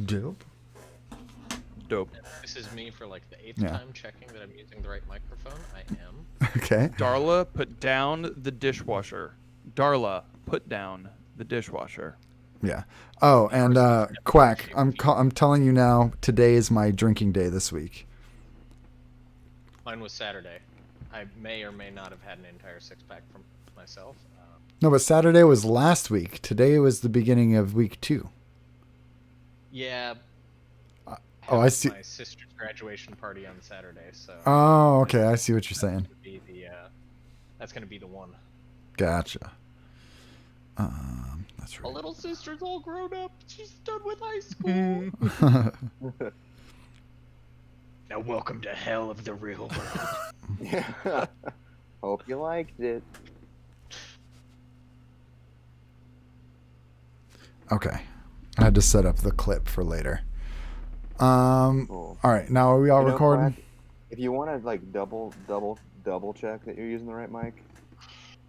Dope. This is me for like the 8th Yeah. time checking that I'm using the right microphone. I am. Okay. Darla, put down the dishwasher. Darla, put down the dishwasher. Yeah. Oh, and Quack, I'm telling you now, today is my drinking day this week. Mine was Saturday. I may or may not have had an entire 6-pack from myself. No, but Saturday was last week. Today was the beginning of week 2. Yeah. Oh, I see. My sister's graduation party on Saturday, so. Oh, okay. I see what you're saying. That's gonna be the one. Gotcha. That's My right. little sister's all grown up. She's done with high school. Now welcome to hell of the real world. Yeah. Hope you liked it. Okay. I had to set up the clip for later. Cool. All right. Now are we all You know, recording? Quack, if you want to like double check that you're using the right mic,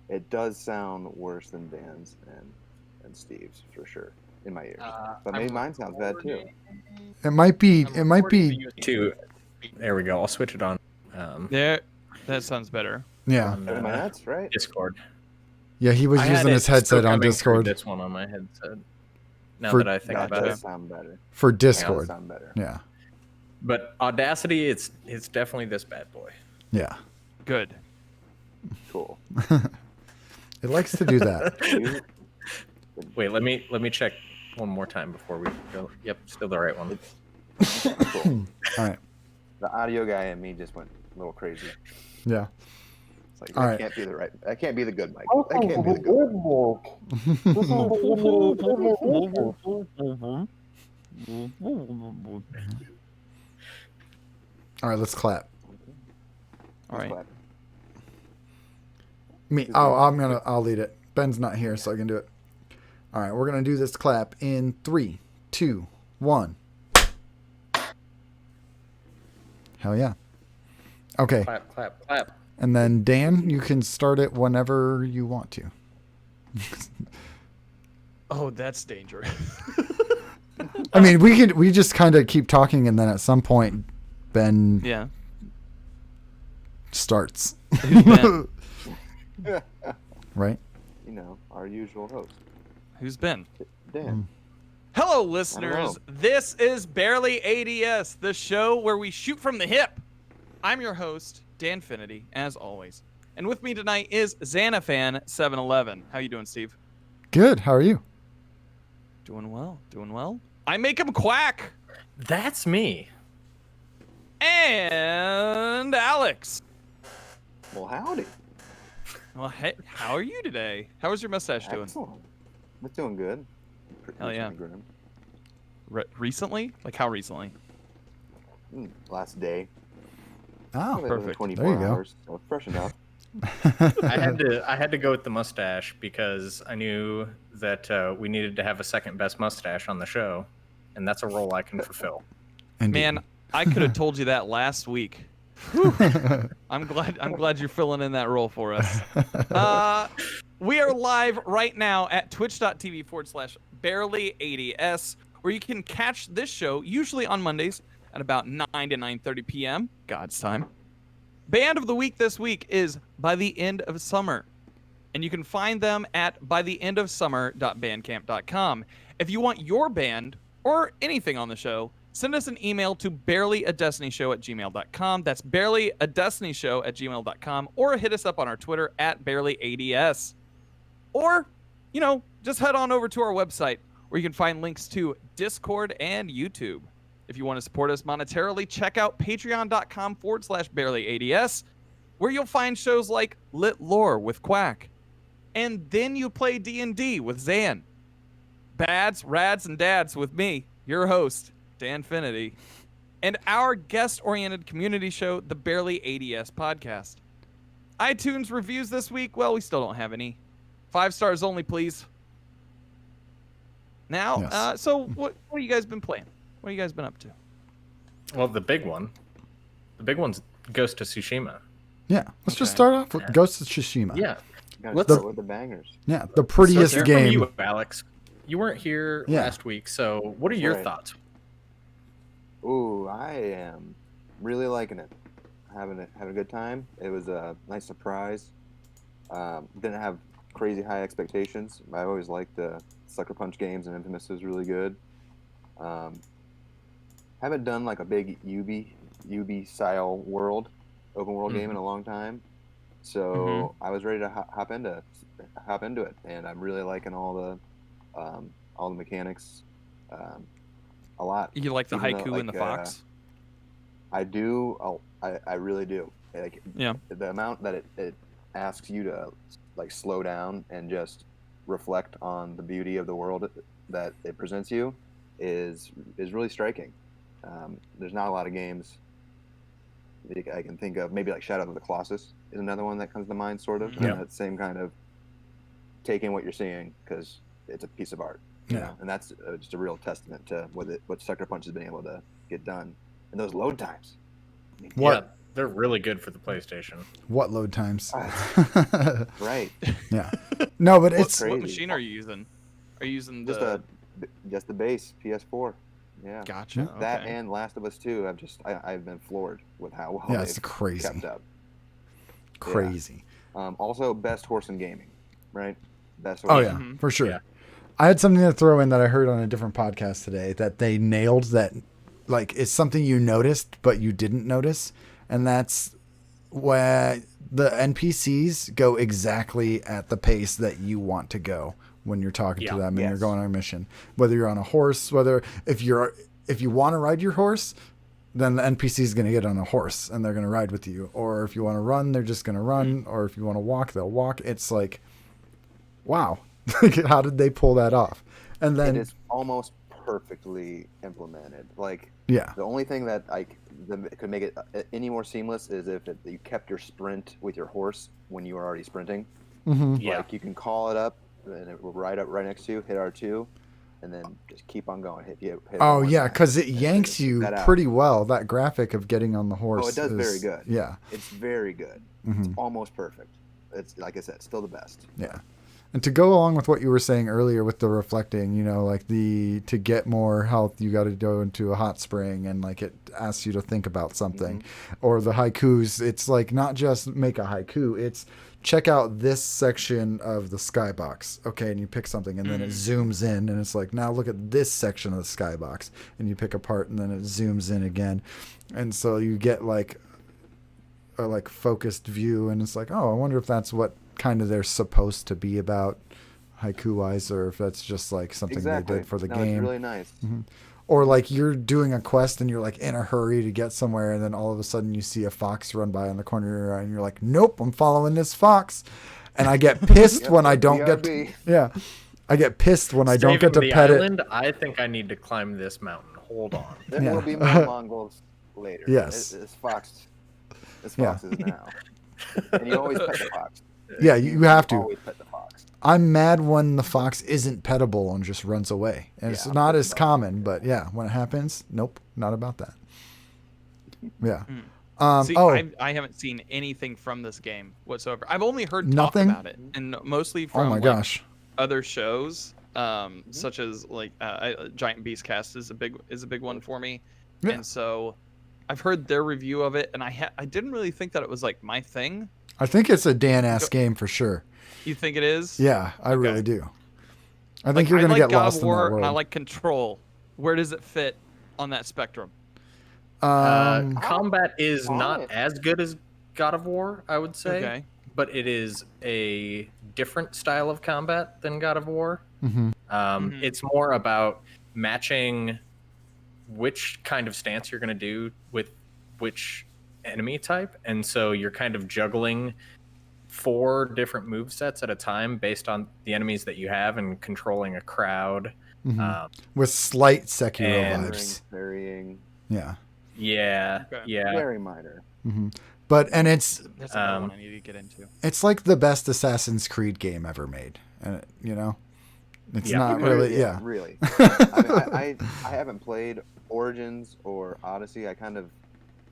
it does sound worse than Dan's and Steve's for sure in my ears. But maybe mine sounds bad too. It might be. I'm It might recording be. the Two. There we go. I'll switch it on. There, that sounds better. Yeah. on, My that's right. Discord. Yeah. He was I had using it his still headset on coming through Discord This one on my headset. Now For- that I think That about does it, sound better. for That does Discord. sound better. Yeah. but Audacity, it's definitely this bad boy. Yeah. Good. Cool. It likes to do that. You- Wait, let me check one more time before we go. Yep, still the right one. cool. All right. The audio guy and me just went a little crazy. Yeah. It's like All that right. can't be the right. That can't be the good mic. That can't be the good mic. All right. Let's clap. All right. Clap. Me. Oh, I'll lead it. Ben's not here, so I can do it. All right. We're gonna do this clap in 3, 2, 1. Hell yeah. Okay. Clap, clap, clap. And then Dan, you can start it whenever you want to. Oh, that's dangerous. I mean, we just kind of keep talking, and then at some point, Ben Yeah. starts. Who's Ben? Right? You know, our usual host, Who's Ben? Dan. Hello, listeners. This is Barely ADS, the show where we shoot from the hip. I'm your host, Dan Finity, as always. And with me tonight is Xanafan711. How you doing, Steve? Good. How are you? Doing well. Doing well. I make him quack. That's me. And Alex. Well, howdy. Well, hey, how are you today? How is your mustache doing? Excellent. It's doing good. Hell yeah. Grim. Recently? Like how recently? Last day. Oh, Within perfect. 24 There you go. hours, so fresh enough. I had to go with the mustache because I knew that we needed to have a second best mustache on the show, and that's a role I can fulfill. Indeed. Man, I could have told you that last week. Whew. I'm glad you're filling in that role for us. We are live right now at twitch.tv/barely80s, where you can catch this show usually on Mondays at about 9 to 9:30 p.m. God's time. Band of the week this week is By the End of Summer, and you can find them at bytheendofsummer.bandcamp.com. If you want your band or anything on the show, send us an email to barelyadestinyshow@gmail.com. That's barelyadestinyshow@gmail.com, or hit us up on our Twitter at barelyads. Or, just head on over to our website where you can find links to Discord and YouTube. If you want to support us monetarily, check out patreon.com/barelyads, where you'll find shows like Lit Lore with Quack. And then you play D&D with Zan. Bads, Rads, and Dads with me, your host, Dan Finity, and our guest-oriented community show, the Barely ADS Podcast. iTunes reviews this week, well, we still don't have any. 5 stars only, please. Now, Yes. so what have you guys been playing? What have you guys been up to? Well, the big one's Ghost of Tsushima. Yeah. Let's just Okay. start off with Ghost of Tsushima. Yeah. Gotta Let's- start with the bangers. Yeah. The prettiest So, game. From you, Alex. You weren't here Yeah. last week, so what are your Right. thoughts? Ooh, I am really liking it. Having a good time. It was a nice surprise. Didn't have crazy high expectations. I always liked the Sucker Punch games, and Infamous was really good. Um, haven't done like a big Ubi style open world game in a long time. So I was ready to hop into it, and I'm really liking all the mechanics a lot. You like the Even haiku though, and the fox? I do. I really do. Like Yeah. the amount that it asks you to like slow down and just reflect on the beauty of the world that it presents you is really striking. There's not a lot of games that I can think of. Maybe like Shadow of the Colossus is another one that comes to mind, sort of. Yeah. That same kind of taking what you're seeing because it's a piece of art. You Yeah. know? And that's just a real testament to what Sucker Punch has been able to get done. And those load times. I mean, What? Yeah, they're really good for the PlayStation. What load times? right. Yeah. No, but What, it's crazy. what machine are you using? Are you using Just the base PS4. Yeah. Gotcha. That okay. and Last of Us 2. I've been floored with how well yeah, it's they've crazy, kept up. crazy. Also, best horse in gaming, right? Best horse. Oh yeah, Mhm. for sure. Yeah. I had something to throw in that I heard on a different podcast today that they nailed. That like it's something you noticed but you didn't notice, and that's where the NPCs go exactly at the pace that you want to go when you're talking to Yeah. them and you're Yes. going on a mission. Whether you're on a horse, if you want to ride your horse, then the NPC is going to get on a horse and they're going to ride with you. Or if you want to run, they're just going to run. Or if you want to walk, they'll walk. It's like, wow, how did they pull that off? And It then, is almost perfectly implemented. Like yeah, the only thing that could make it any more seamless is if you kept your sprint with your horse when you were already sprinting. hmm Yeah. Like you can call it up and it will ride up right next to you, hit R2, and then just keep on going. Hit it oh one more yeah, time, because it and yanks just you that out. pretty well. That graphic of getting on the horse. Oh, it does very is- good. Yeah, It's very good. hmm It's almost perfect. It's like I said, still the best. yeah. And to go along with what you were saying earlier with the reflecting, like to get more health, you got to go into a hot spring and like it asks you to think about something. Or the haikus, it's like not just make a haiku, it's check out this section of the skybox. Okay, and you pick something and then it zooms in and it's like, now look at this section of the skybox. And you pick a part and then it zooms in again. And so you get like a like focused view and it's like, oh, I wonder if that's what kind of they're supposed to be about haiku wise, or if that's just like something Exactly. they did for the No, game. It's really nice. Or like you're doing a quest and you're like in a hurry to get somewhere and then all of a sudden you see a fox run by on the corner and you're like, nope, I'm following this fox. And I get pissed Yep, when I don't get BRB. yeah. I get pissed when I don't Saving get to the pet island, I think I need to climb this mountain. Hold on. There Yeah. will be more Mongols later. Yes. This fox Yeah. is now. And you always pet the fox. it. Yeah, you have to. Always pet the fox. I'm mad when the fox isn't pettable and just runs away. And it's Yeah, not that's as about common, but yeah, when it happens, nope, not about that. Yeah. See, Oh, I haven't seen anything from this game whatsoever. I've only heard Nothing? talk about it, and mostly oh from my like, gosh. other shows, such as like Giant Beast Cast is a big one for me, Yeah. and so I've heard their review of it, and I didn't really think that it was like my thing. I think it's a Dan-ass game for sure. You think it is? Yeah, I really do. I think Like, you're going I to like get God lost of in War, that world. and I like Control. Where does it fit on that spectrum? Combat is not Alright. as good as God of War, I would say, Okay. but it is a different style of combat than God of War. Mhm. Mhm. It's more about matching which kind of stance you're going to do with which enemy type, and so you're kind of juggling 4 different move sets at a time based on the enemies that you have and controlling a crowd. Mhm. Um, With slight Sekiro and- vibes. Varying, Yeah. yeah, Okay. yeah. very minor. And it's That's another one I need to get into. like the best Assassin's Creed game ever made. And it's Yeah. not really, yeah. Really. I mean, I haven't played Origins or Odyssey. I kind of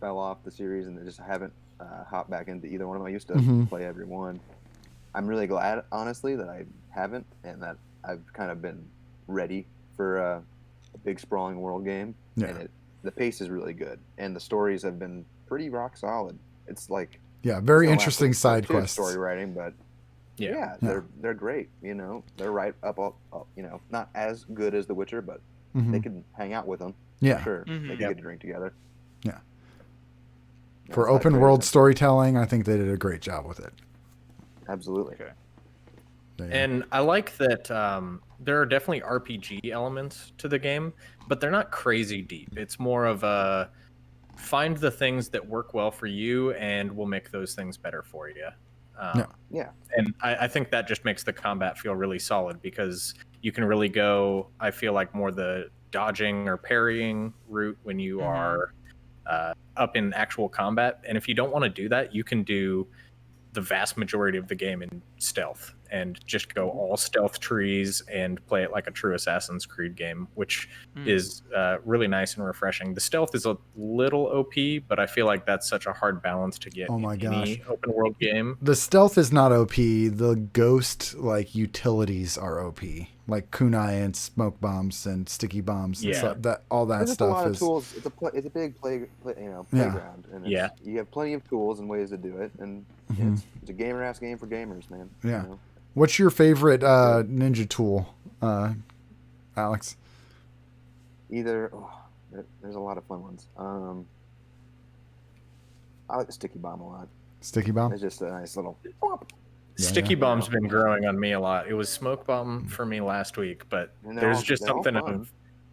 fell off the series and just haven't hopped back into either one of them. I used to Mhm. play every one. I'm really glad, honestly, that I haven't and that I've kind of been ready for a big sprawling world game. Yeah. And the pace is really good, and the stories have been pretty rock solid. It's like Yeah, very it's no interesting Last of Us Part side 2 quests. story writing, but Yeah. they're great. You know, they're right up. You know, not as good as The Witcher, but Mhm. they can hang out with them. Yeah. For sure. Mhm. They can Yep. get a drink together. Yeah. No, For it's high open praise, world absolutely. storytelling, I think they did a great job with it. Absolutely. Okay. Yeah. And I like that there are definitely RPG elements to the game, but they're not crazy deep. It's more of a find the things that work well for you, and we'll make those things better for you. Yeah. Yeah. And I think that just makes the combat feel really solid because you can really go, I feel like, more the dodging or parrying route when you Mhm. are up in actual combat. And if you don't want to do that, you can do the vast majority of the game in stealth and just go all stealth trees and play it like a true Assassin's Creed game, which Mm. is really nice and refreshing. The stealth is a little OP, but I feel like that's such a hard balance to get Oh my in gosh. any open world game. The stealth is not OP. The ghost like utilities are OP, like kunai and smoke bombs and sticky bombs. And Yeah. stuff. That all that There's just a lot stuff of is. tools. It's a big Yeah. playground, and Yeah. you have plenty of tools and ways to do it, and Mhm. it's a gamer ass game for gamers, man. Yeah. You know? What's your favorite ninja tool, Alex? Either there's a lot of fun ones. I like the sticky bomb a lot. Sticky bomb. It's just a nice little. Sticky yeah. bomb's been growing on me a lot. It was smoke bomb for me last week, but And they're there's all- just they're all something fun. of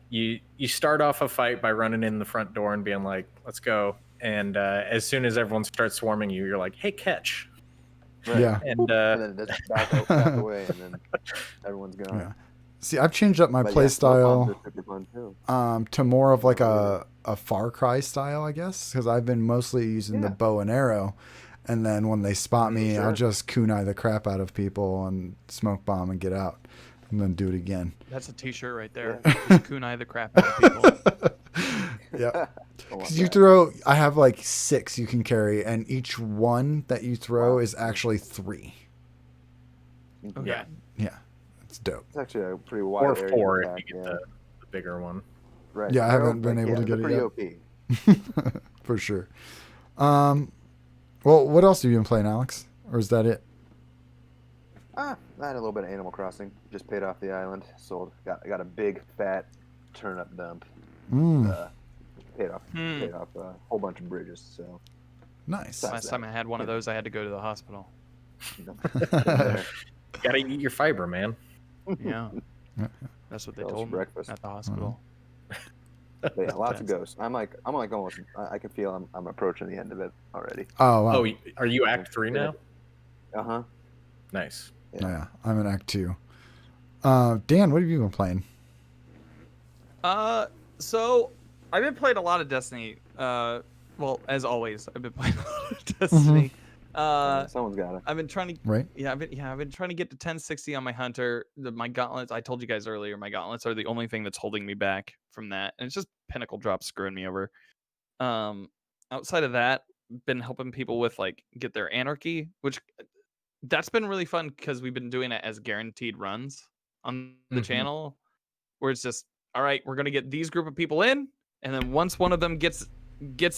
you start off a fight by running in the front door and being like, let's go. And as soon as everyone starts swarming you, you're like, hey, catch. Right. Yeah. And And then just back away, and then everyone's gone. Yeah. See, I've changed up my But play yeah, smoke bombs style are super fun too. to more of like a Far Cry style, I guess, because I've been mostly using the Yeah. bow and arrow. And then when they spot me, I'll Sure. just kunai the crap out of people and smoke bomb and get out, and then do it again. That's a T-shirt right there. Yeah. Just kunai the crap out of people. Yeah. I want 'Cause you that. throw, I have like 6 you can carry, and each one that you throw Wow. is actually 3. Okay. Yeah. Yeah, it's dope. It's actually a pretty wide or area 4 to if attack, you get yeah. the bigger one. Right. Yeah, I They're haven't been able to they're get it pretty yet. OP. For sure. Well, what else have you been playing, Alex? Or is that it? I had a little bit of Animal Crossing. Just paid off the island. I got a big fat turnip dump. Mm, Paid off Hmm. paid off a whole bunch of bridges. So nice. That's Last time I had one of those, I had to go to the hospital. you know, there. Gotta eat your fiber, man. Yeah. That's what they That was told me breakfast. at the hospital. But yeah, lots of ghosts. I'm like almost. I can feel I'm approaching the end of it already. Oh, wow. Oh, are you Act 3 now? Uh huh. Nice. Yeah, I'm in Act 2. Dan, what have you been playing? So I've been playing a lot of Destiny. Well, as always, I've been playing a lot of Destiny. Someone's got it. I've been trying to Right? I've been trying to get to 1060 on my hunter. My gauntlets, I told you guys earlier, my gauntlets are the only thing that's holding me back from that. And it's just pinnacle drops screwing me over. Outside of that, been helping people with like get their anarchy, which that's been really fun because we've been doing it as guaranteed runs on the Mhm. channel, where it's just, all right, we're gonna get these group of people in, and then once one of them gets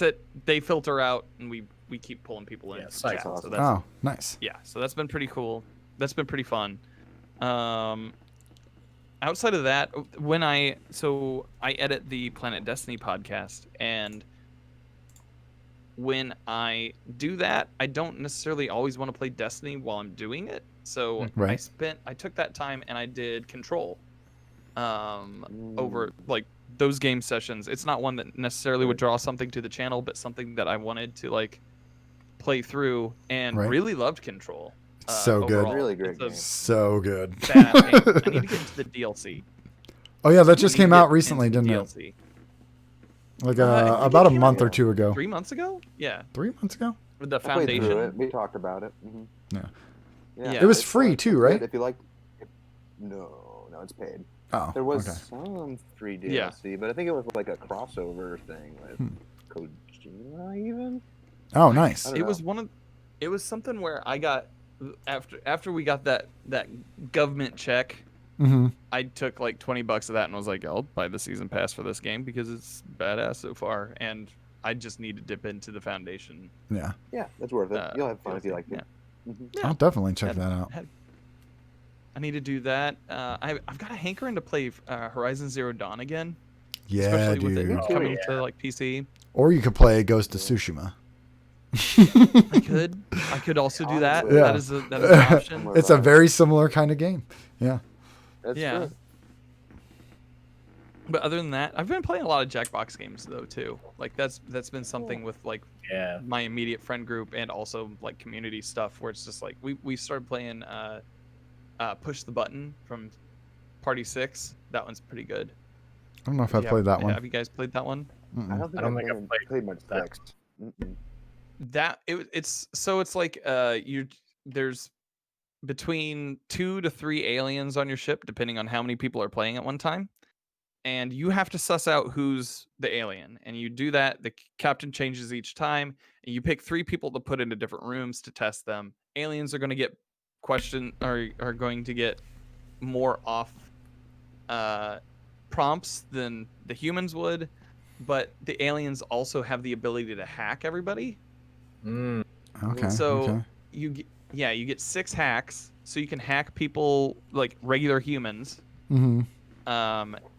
it, they filter out, and we keep pulling people in. Yeah, from cycle. chat. So Awesome. that's Oh, nice. yeah, so that's been pretty cool. That's been pretty fun. Outside of that, when I edit the Planet Destiny podcast, and when I do that, I don't necessarily always want to play Destiny while I'm doing it. So Right. I took that time and I did Control. Mm. Over like those game sessions. It's not one that necessarily would draw something to the channel, but something that I wanted to like play through, and Right. really loved Control. It's so good. overall. Really great It's a game. So good. badass game. I need to get into the DLC. Oh, yeah, that just I need to came get out recently, into didn't it? DLC. Like I think it about a came month out or two ago. 3 months ago? Yeah, 3 months ago? with the I played through foundation. it. We talked about it. Yeah. Yeah. It was it's, free it's too, good. right? If you like, no, it's paid. Oh, There was okay. some free Yeah. DLC, but I think it was like a crossover thing with Hmm. Kojima even. Oh, nice. I don't It know. was it was something where I got after we got that government check Mm-hmm. I took like $20 of that and was like, I'll buy the season pass for this game because it's badass so far, and I just need to dip into the Foundation. Yeah. Yeah, that's worth it. You'll have fun if you DLC. like it. Mhm. Yeah. I'll definitely check Had- that out. I need to do that. I've got a hankering to play Horizon Zero Dawn again, Yeah, especially with dude. it Oh, coming yeah. to like PC. Or you could play Ghost of Tsushima. I could also do that. Honestly, Yeah. That is an option. It's a very similar kind of game. Yeah. That's Yeah. true. But other than that, I've been playing a lot of Jackbox games though too. Like that's been something with like Yeah. my immediate friend group and also like community stuff where it's just like we started playing Push the Button from Party 6. That one's pretty good. I don't know if I played that one. Have you guys played that one? I Mm-mm. don't think I don't I've think I've played much that. text. Mm-mm. It's like there's between 2 to 3 aliens on your ship depending on how many people are playing at one time, and you have to suss out who's the alien, and you do that. The captain changes each time, and you pick 3 people to put into different rooms to test them. Aliens are going to get are going to get more off prompts than the humans would, but the aliens also have the ability to hack everybody. Mm. Okay. So okay. you get 6 hacks, so you can hack people like regular humans, Mm-hmm.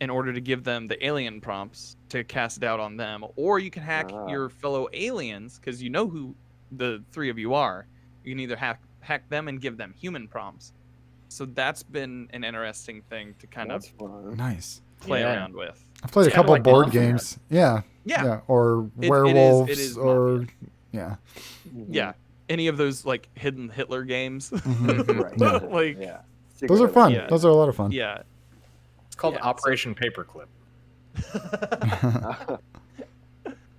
in order to give them the alien prompts to cast doubt on them, or you can hack Ah. your fellow aliens because you know who the 3 of you are. You can either hack them and give them human prompts. So that's been an interesting thing to kind That's of fun. Nice. play Yeah. around with. I've played It's a kinda couple like board Mafia. games. Yeah. Yeah. Or It is werewolves or Mafia. yeah. Mhm. Yeah. Any of those like hidden Hitler games. Mhm. Right. Yeah. Like, Yeah. Those are fun. Yeah. Those are a lot of fun. yeah. It's called Yeah, so- Operation Paperclip.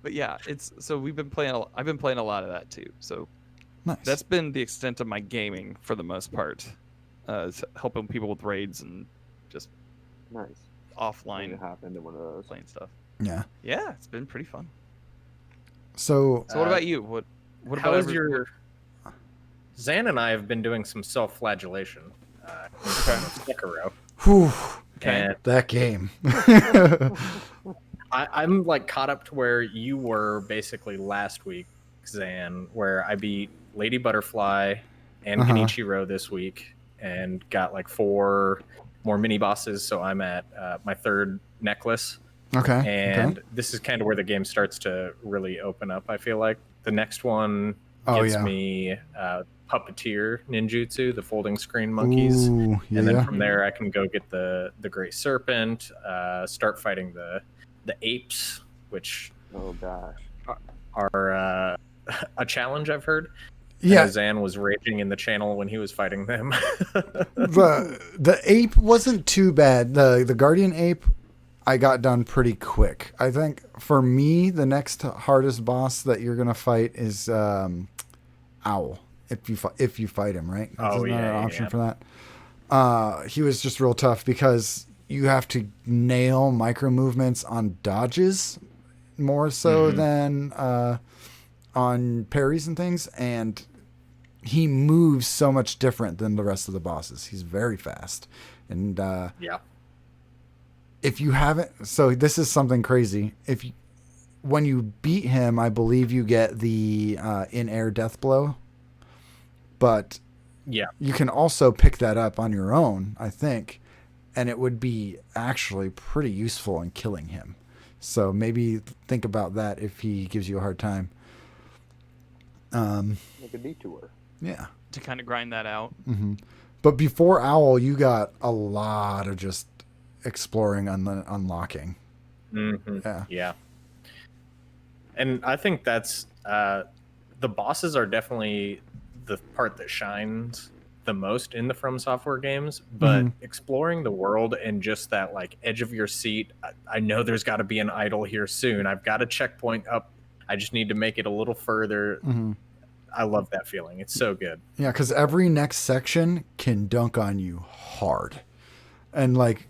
But yeah, it's so I've been playing a lot of that too. So Nice. that's been the extent of my gaming for the most part. Is helping people with raids and just Nice. I need offline to hop into one of those. playing stuff. yeah. Yeah, it's been pretty fun. So So what Uh, about you? What How about is your? Zan and I have been doing some self-flagellation. In Sekiro. whew, Okay. And that game. I'm like caught up to where you were basically last week, Zan, where I beat Lady Butterfly and Uh-huh. Genichiro this week and got like 4 more mini bosses. So I'm at my 3rd necklace. Okay. And okay. this is kind of where the game starts to really open up. I feel like the next one Oh, gets yeah. me Puppeteer Ninjutsu, the folding screen monkeys. Ooh, yeah. And then from there, I can go get the Great Serpent, start fighting the apes, which Oh gosh. are a challenge I've heard. yeah. Zan was raging in the channel when he was fighting them. The ape wasn't too bad. The guardian ape, I got done pretty quick. I think for me, the next hardest boss that you're gonna fight is Owl. If you fight him, right? Oh, Isn't that yeah, an yeah, option yeah. for that. He was just real tough because you have to nail micro movements on dodges more so Mhm. than on parries and things, and he moves so much different than the rest of the bosses. He's very fast, and Yeah. if you haven't, so this is something crazy. When you beat him, I believe you get the in-air death blow, but Yeah. you can also pick that up on your own, I think, and it would be actually pretty useful in killing him. So maybe think about that if he gives you a hard time. Like a detour. Yeah. to kind of grind that out. hmm But before Owl, you got a lot of just exploring and then unlocking. Mhm. Yeah. Yeah. And I think that's the bosses are definitely the part that shines the most in the From Software games, but Mhm. exploring the world and just that like edge of your seat. I know there's got to be an idol here soon. I've got a checkpoint up. I just need to make it a little further. hmm I love that feeling. It's so good. Yeah, because every next section can dunk on you hard. And like,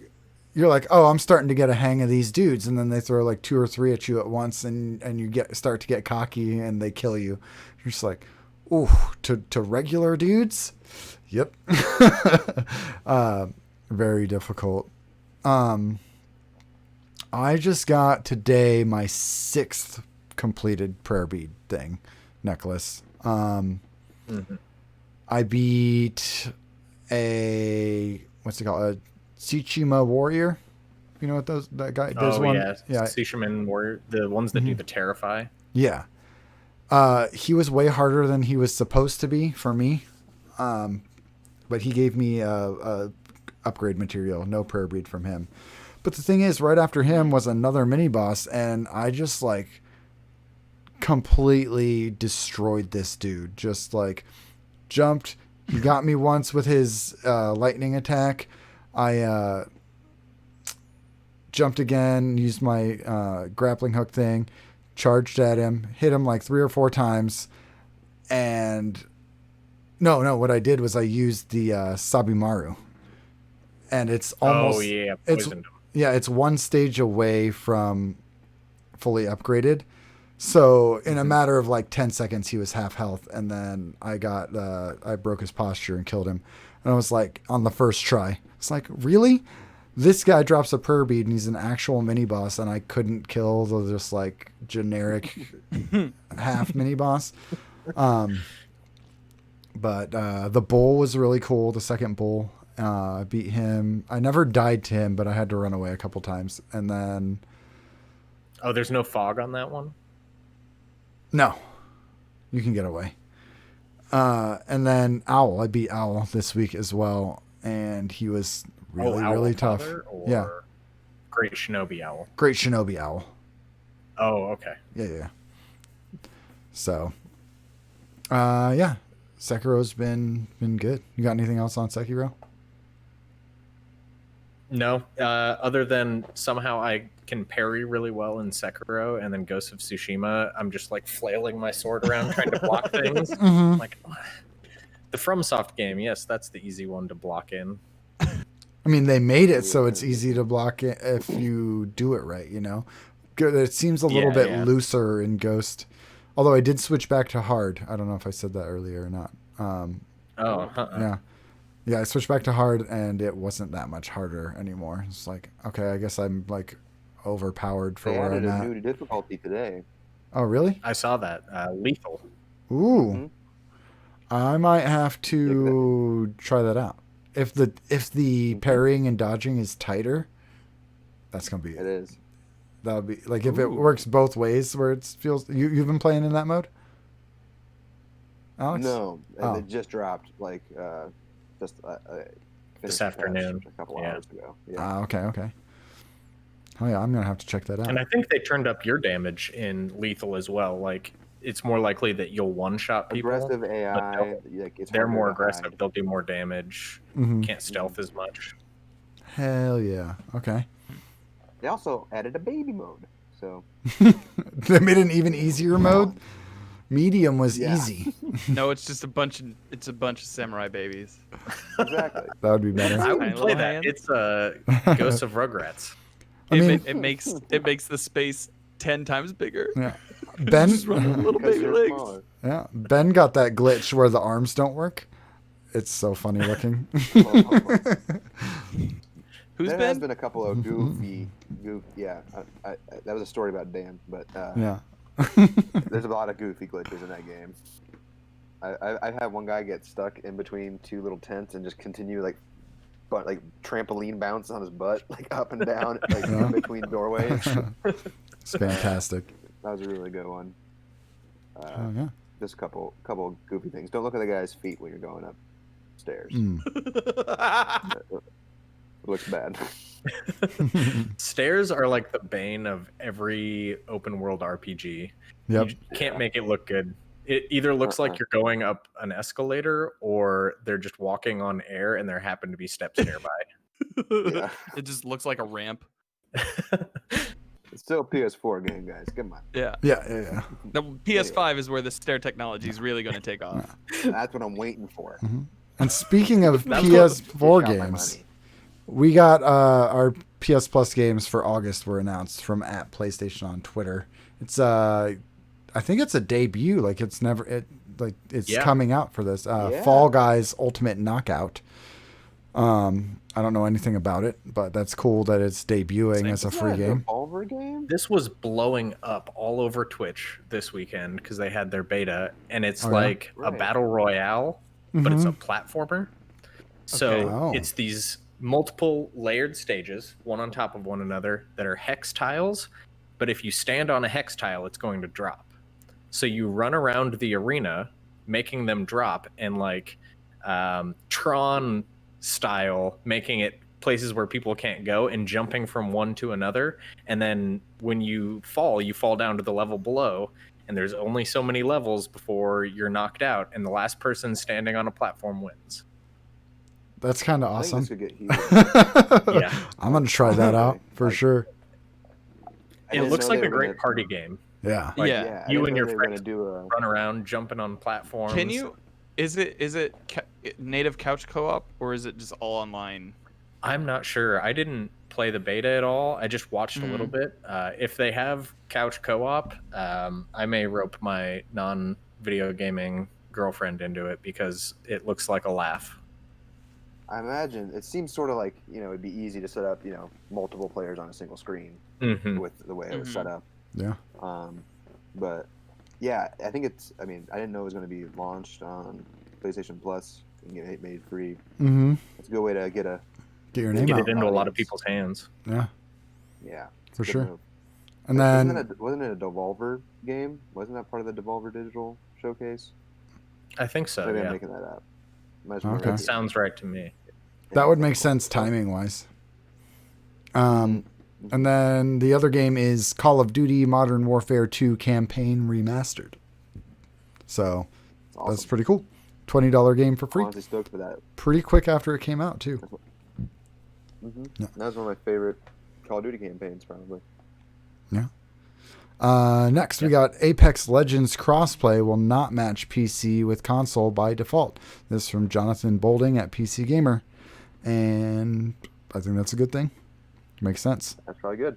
you're like, oh, I'm starting to get a hang of these dudes. And then they throw like 2 or 3 at you at once and you start to get cocky and they kill you. You're just like, ooh, to regular dudes? Yep. Very difficult. I just got today my 6th completed prayer bead thing necklace. I beat what's it called? A Tsushima warrior. You know what that guy? There's one. Yeah. Yeah. Tsushiman warrior, the ones that do the Terrify. Yeah. He was way harder than he was supposed to be for me. But he gave me a upgrade material, no prayer bead from him. But the thing is, right after him was another mini boss, and I just like completely destroyed this dude. Just like jumped. He got me once with his lightning attack. I jumped again, used my grappling hook thing, charged at him, hit him like 3 or 4 times, and no, what I did was I used the Sabimaru, and it's almost poisoned him. it's one stage away from fully upgraded. So in a matter of like 10 seconds, he was half health, and then I broke his posture and killed him. And I was like, on the first try, it's like, really? This guy drops a prayer bead and he's an actual mini boss, and I couldn't kill the just like generic half mini boss. But the bull was really cool. The second bull, I beat him. I never died to him, but I had to run away a couple times. And then, Oh, there's no fog on that one? no, you can get away. And then Owl, I beat Owl this week as well, and he was really, Owl really tough. Father or Yeah. Great Shinobi Owl. Great Shinobi Owl. Oh, okay. Yeah. So, yeah, Sekiro's been good. You got anything else on Sekiro? No, other than somehow I can parry really well in Sekiro, and then Ghost of Tsushima, I'm just like flailing my sword around trying to block things. Mm-hmm. Like the FromSoft game, yes, that's the easy one to block in. I mean, they made it so it's easy to block it if you do it right, you know? It seems a little bit looser in Ghost. Although I did switch back to hard. I don't know if I said that earlier or not. Yeah, I switched back to hard, and it wasn't that much harder anymore. It's like, okay, I guess I'm like overpowered for They where added I'm a at. new difficulty today. Oh, really? I saw that. Lethal. Ooh. I might have to try that out. If the parrying and dodging is tighter, that's gonna be It is. that would be like if it works both ways, where it feels you've been playing in that mode, Alex? No, and Oh. it just dropped like just This finished the patch afternoon. a couple Yeah. hours ago. Yeah. Ah, okay. Oh yeah, I'm gonna have to check that out. And I think they turned up your damage in Lethal as well. Like, it's more likely that you'll one-shot people. Aggressive AI. Like, it's They're harder more to aggressive. hide. They'll do more damage. Mhm. Can't stealth as much. Hell yeah. Okay. They also added a baby mode. So They made an even easier mode. Medium was Yeah. easy. No, it's just a bunch of samurai babies. exactly. That would be better. I would Tiny play little that. hand. It's Ghosts of Rugrats. I mean- It makes the space 10 times bigger. Yeah. Ben. Just run with little Because baby they're legs. smaller. Yeah. Ben got that glitch where the arms don't work. It's so funny looking. Who's There has been? been a couple of goofy. Yeah, that was a story about Dan, but Yeah. there's a lot of goofy glitches in that game. I've had one guy get stuck in between two little tents and just continue like trampoline bounce on his butt, like up and down, like Yeah. in between doorways. It's fantastic. That was a really good one. Oh yeah. Just a couple goofy things. Don't look at the guy's feet when you're going upstairs. Mm. It looks bad. Stairs are like the bane of every open world RPG. Yep. You can't make it look good. It either looks like you're going up an escalator or they're just walking on air and there happen to be steps nearby. Yeah. It just looks like a ramp. It's still a PS4 game, guys. Come on. Yeah. Yeah. The PS5 is where the stair technology is really going to take off. That's what I'm waiting for. And speaking of That's PS4 Got my games, money. we got our PS Plus games for August were announced from at PlayStation on Twitter. It's I think it's a debut. Like it's it's Yeah. coming out for this. Yeah. Fall Guys Ultimate Knockout. I I don't know anything about it, but that's cool that it's debuting Same. as a Is free that game. Devolver game? This was blowing up all over Twitch this weekend because they had their beta, and it's Oh, yeah? like a Right. battle royale, but it's a Mhm. platformer. So Okay. Oh. it's these multiple layered stages, one on top of one another, that are hex tiles. But if you stand on a hex tile, it's going to drop. So you run around the arena, making them drop, and like Tron style, making it places where people can't go and jumping from one to another. And then when you fall down to the level below. And there's only so many levels before you're knocked out, and the last person standing on a platform wins. That's kind of I think awesome. this could get huge. Yeah. I'm gonna try that out for Like- sure. I It didn't looks know like they a were great gonna- party game. Yeah. Like, Yeah. I you didn't and know your they were gonna friends do a. run around, jumping on platforms. Can you? Is it native couch co-op or is it just all online? I'm not sure. I didn't play the beta at all. I just watched a little Mm. bit. If they have couch co-op, I may rope my non-video gaming girlfriend into it because it looks like a laugh. I imagine it seems sort of like it'd be easy to set up multiple players on a single screen Mm-hmm. with the way it was set up. Yeah. But yeah, I think it's. I mean, I didn't know it was going to be launched on PlayStation Plus and get it made free. Mm-hmm. It's a good way to get a Get your name Get out. it into a lot of people's hands. Yeah. yeah. It's a For good sure. move. And then Wasn't it a Devolver game? Wasn't that part of the Devolver Digital showcase? I think so. Maybe I'm Yeah, making that up. Okay. that sounds right to me. that would make sense timing wise. And then the other game is Call of Duty Modern Warfare 2 Campaign Remastered. So Awesome. that's pretty cool. $20 game for free. Honestly stoked for that. Pretty quick after it came out too. Yeah. That was one of my favorite Call of Duty campaigns, probably. Next, we got Apex Legends crossplay will not match PC with console by default. This from Jonathan Bolding at PC Gamer. And I think that's a good thing. Makes sense. That's probably good.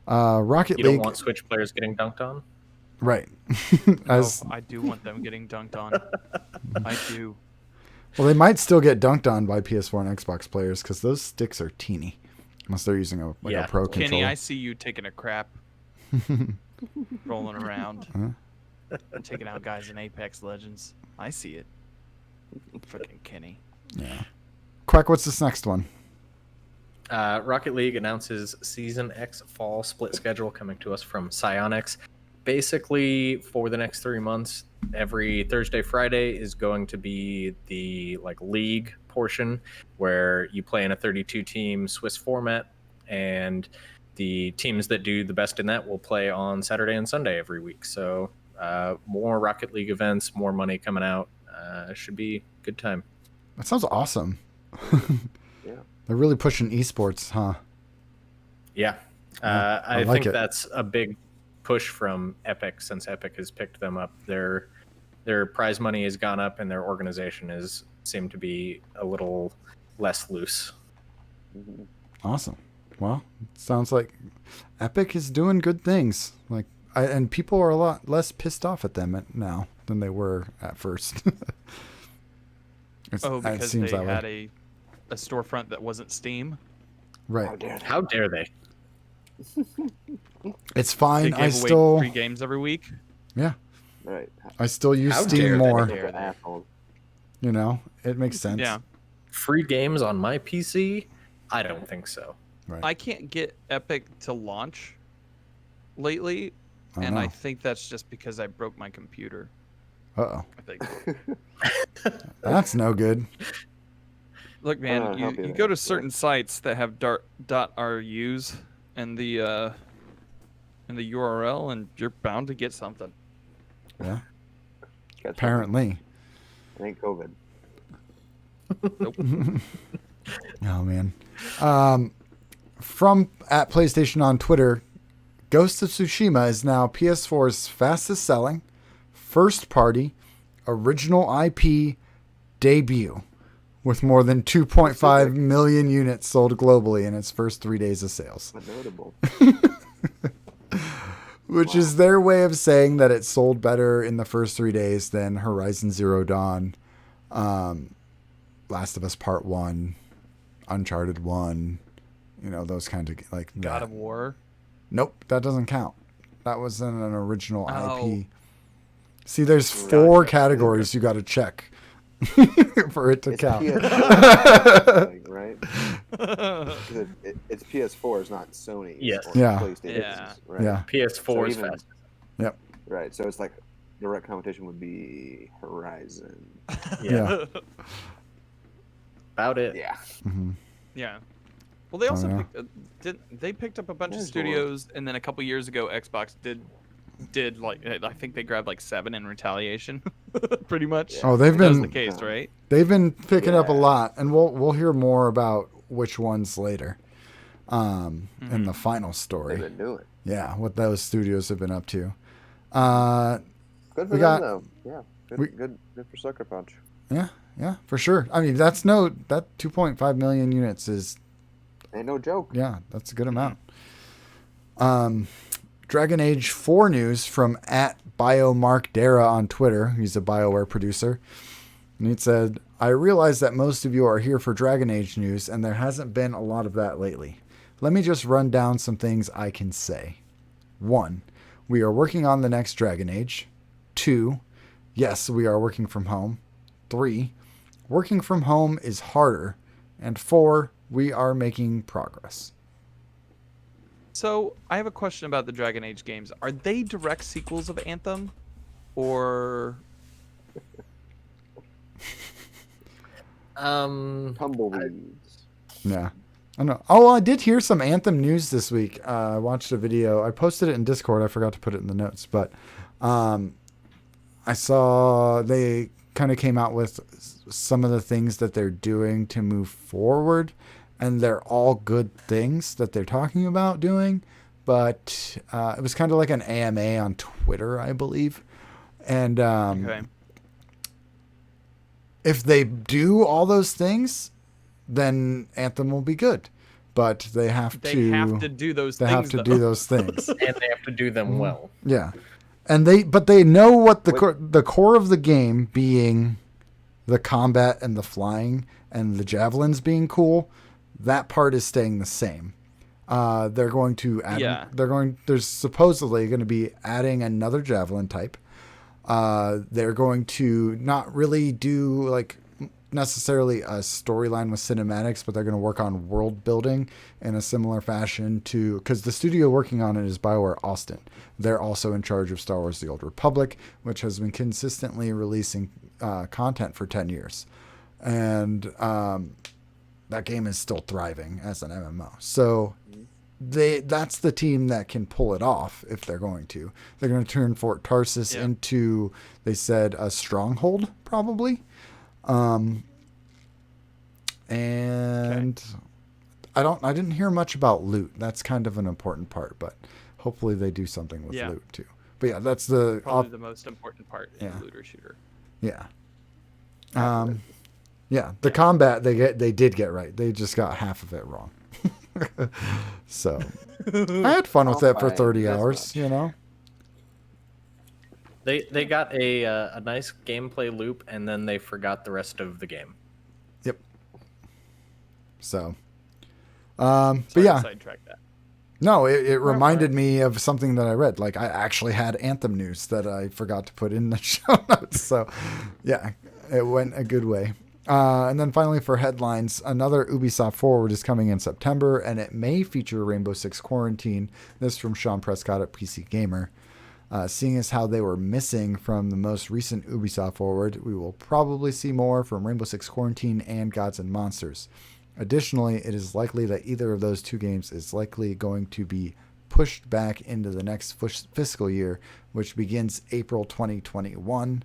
Rocket You don't League. want Switch players getting dunked on? Right. As, I do want them getting dunked on. I do. well, they might still get dunked on by PS4 and Xbox players because those sticks are teeny. Unless they're using a Yeah. pro Kenny, controller. I see you taking a crap, rolling around, and taking out guys in Apex Legends. I see it. Fucking Kenny. Yeah. Quack, what's this next one? Rocket League announces Season X fall split schedule coming to us from Psyonix. Basically, for the next 3 months, every Thursday, Friday is going to be the league portion where you play in a 32-team Swiss format, and the teams that do the best in that will play on Saturday and Sunday every week. So more Rocket League events, more money coming out. Should be a good time. That sounds awesome. Yeah. They're really pushing esports, huh? Yeah, Yeah, I I like think it. that's a big push from Epic since Epic has picked them up. Their prize money has gone up, and their organization is seemed to be a little less loose. Mhm. Awesome. Well, it sounds like Epic is doing good things. And people are a lot less pissed off at them now than they were at first. Oh, it because seems they that had way. a storefront that wasn't Steam. How Right. dare they? How dare they? It's They fine. gave I away still, free games every week. Right. I still use How Steam dare they? more. Dare they? Assholes. You know, it makes sense. Yeah, Free games on my PC? I don't think so. Right. I can't get Epic to launch lately, and I think that's just because I broke my computer. Uh I think. oh. That's no good. Look, man, I'll help you you there. go to certain sites that have .rus in the URL, and you're bound to get something. Yeah. Catch Apparently. It ain't COVID. Oh man. From at PlayStation on Twitter, Ghost of Tsushima is now PS4's fastest selling, first party, original IP debut, with more than 2.5 million units sold globally in its first 3 days of sales. But notable. Which is their way of saying that it sold better in the first 3 days than Horizon Zero Dawn, Last of Us Part 1, Uncharted 1, you know, those kinds of like God that. of War. Nope, that doesn't count. That was an original Oh. IP. See, there's Gotcha. 4 categories you got to check for it to It's count. PS4, right? 'Cause it's PS4, it's not Sony. Yes. Or Yeah. PlayStation, Yeah. right? Yeah. PS4 is So even- fast. Right. So it's like direct competition would be Horizon. Yeah. About it. Yeah. Mhm. Yeah. Well, they also yeah. picked up a bunch of There's studios, and then a couple years ago, Xbox did like I think they grabbed like 7 in retaliation, pretty much. Yeah. Oh, they've That was been the case, right? they've been picking up a Yeah. lot, and we'll hear more about which ones later, in the final They've story. been doing. Yeah, what those studios have been up to. Good for We them, got- though. Yeah. Good, we- good for Sucker Punch. Yeah, for sure. I mean, that 2.5 million units is, Ain't no joke. yeah, that's a good amount. Dragon Age 4 news from @BioMarkDara on Twitter. He's a BioWare producer. And he said, I realize that most of you are here for Dragon Age news, and there hasn't been a lot of that lately. Let me just run down some things I can say. 1. We are working on the next Dragon Age. 2. Yes, we are working from home. 3. Working from home is harder. And 4. We are making progress. So I have a question about the Dragon Age games. Are they direct sequels of Anthem, or Tumbleweeds. Yeah. I know. Oh, I did hear some Anthem news this week. I watched a video. I posted it in Discord. I forgot to put it in the notes, but I saw they kind of came out with some of the things that they're doing to move forward, and they're all good things that they're talking about doing. But it was kind of like an AMA on Twitter, I believe. And okay? if they do all those things, then Anthem will be good. But they have They to have to do those they things. have to though. do those things. And they have to do them well. Yeah. And they know what the Wait. the core of the game being the combat and the flying and the javelins being cool, that part is staying the same. They're going to add Yeah. there's supposedly going to be adding another javelin type. They're going to not really do like necessarily a storyline with cinematics, but they're going to work on world building in a similar fashion to, because the studio working on it is BioWare Austin. They're also in charge of Star Wars The Old Republic, which has been consistently releasing content for 10 years. And that game is still thriving as an MMO. So that's the team that can pull it off if they're going to. They're going to turn Fort Tarsis Yeah. into, they said, a stronghold, probably. And I didn't hear much about loot. That's kind of an important part, but hopefully they do something with Yeah. loot too. But yeah, that's the Probably the most important part in Yeah. a looter shooter. yeah. Yeah, the combat they did get right. They just got half of it wrong. So I had fun with it for Alright, 30 that's hours, much. you know. They got a nice gameplay loop, and then they forgot the rest of the game. So Sorry but yeah, to sidetrack that. no, it reminded me of something that I read. Like I actually had Anthem news that I forgot to put in the show notes. So yeah, it went a good way. And then finally for headlines, another Ubisoft Forward is coming in September, and it may feature Rainbow Six Quarantine. This from Sean Prescott at PC Gamer. Seeing as how they were missing from the most recent Ubisoft Forward, we will probably see more from Rainbow Six Quarantine and Gods and Monsters. Additionally, it is likely that either of those two games is likely going to be pushed back into the next fiscal year, which begins April 2021.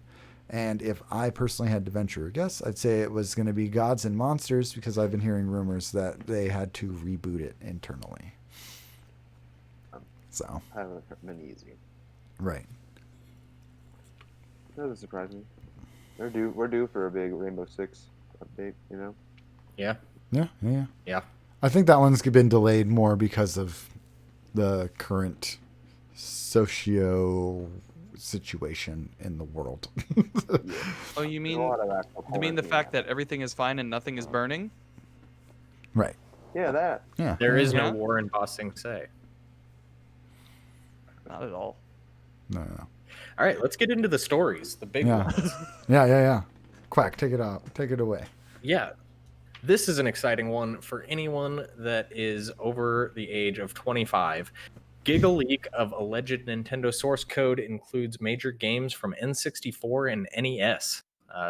And if I personally had to venture a guess, I'd say it was going to be Gods and Monsters, because I've been hearing rumors that they had to reboot it internally. So, Haven't been easy. right. Doesn't surprise me. We're due for a big Rainbow Six update, you know? Yeah. Yeah. I think that one's been delayed more because of the current socio situation in the world. Oh, you A mean lot of actual you mean the quarantine fact that everything is fine and nothing is burning? Right. Yeah, that. Yeah. There is Yeah. no war in Ba Sing Se. Not at all. No. All right, let's get into the stories, the big Yeah. ones. Yeah. Quack, take it out. Take it away. Yeah. This is an exciting one for anyone that is over the age of 25. Giga leak of alleged Nintendo source code includes major games from N64 and NES.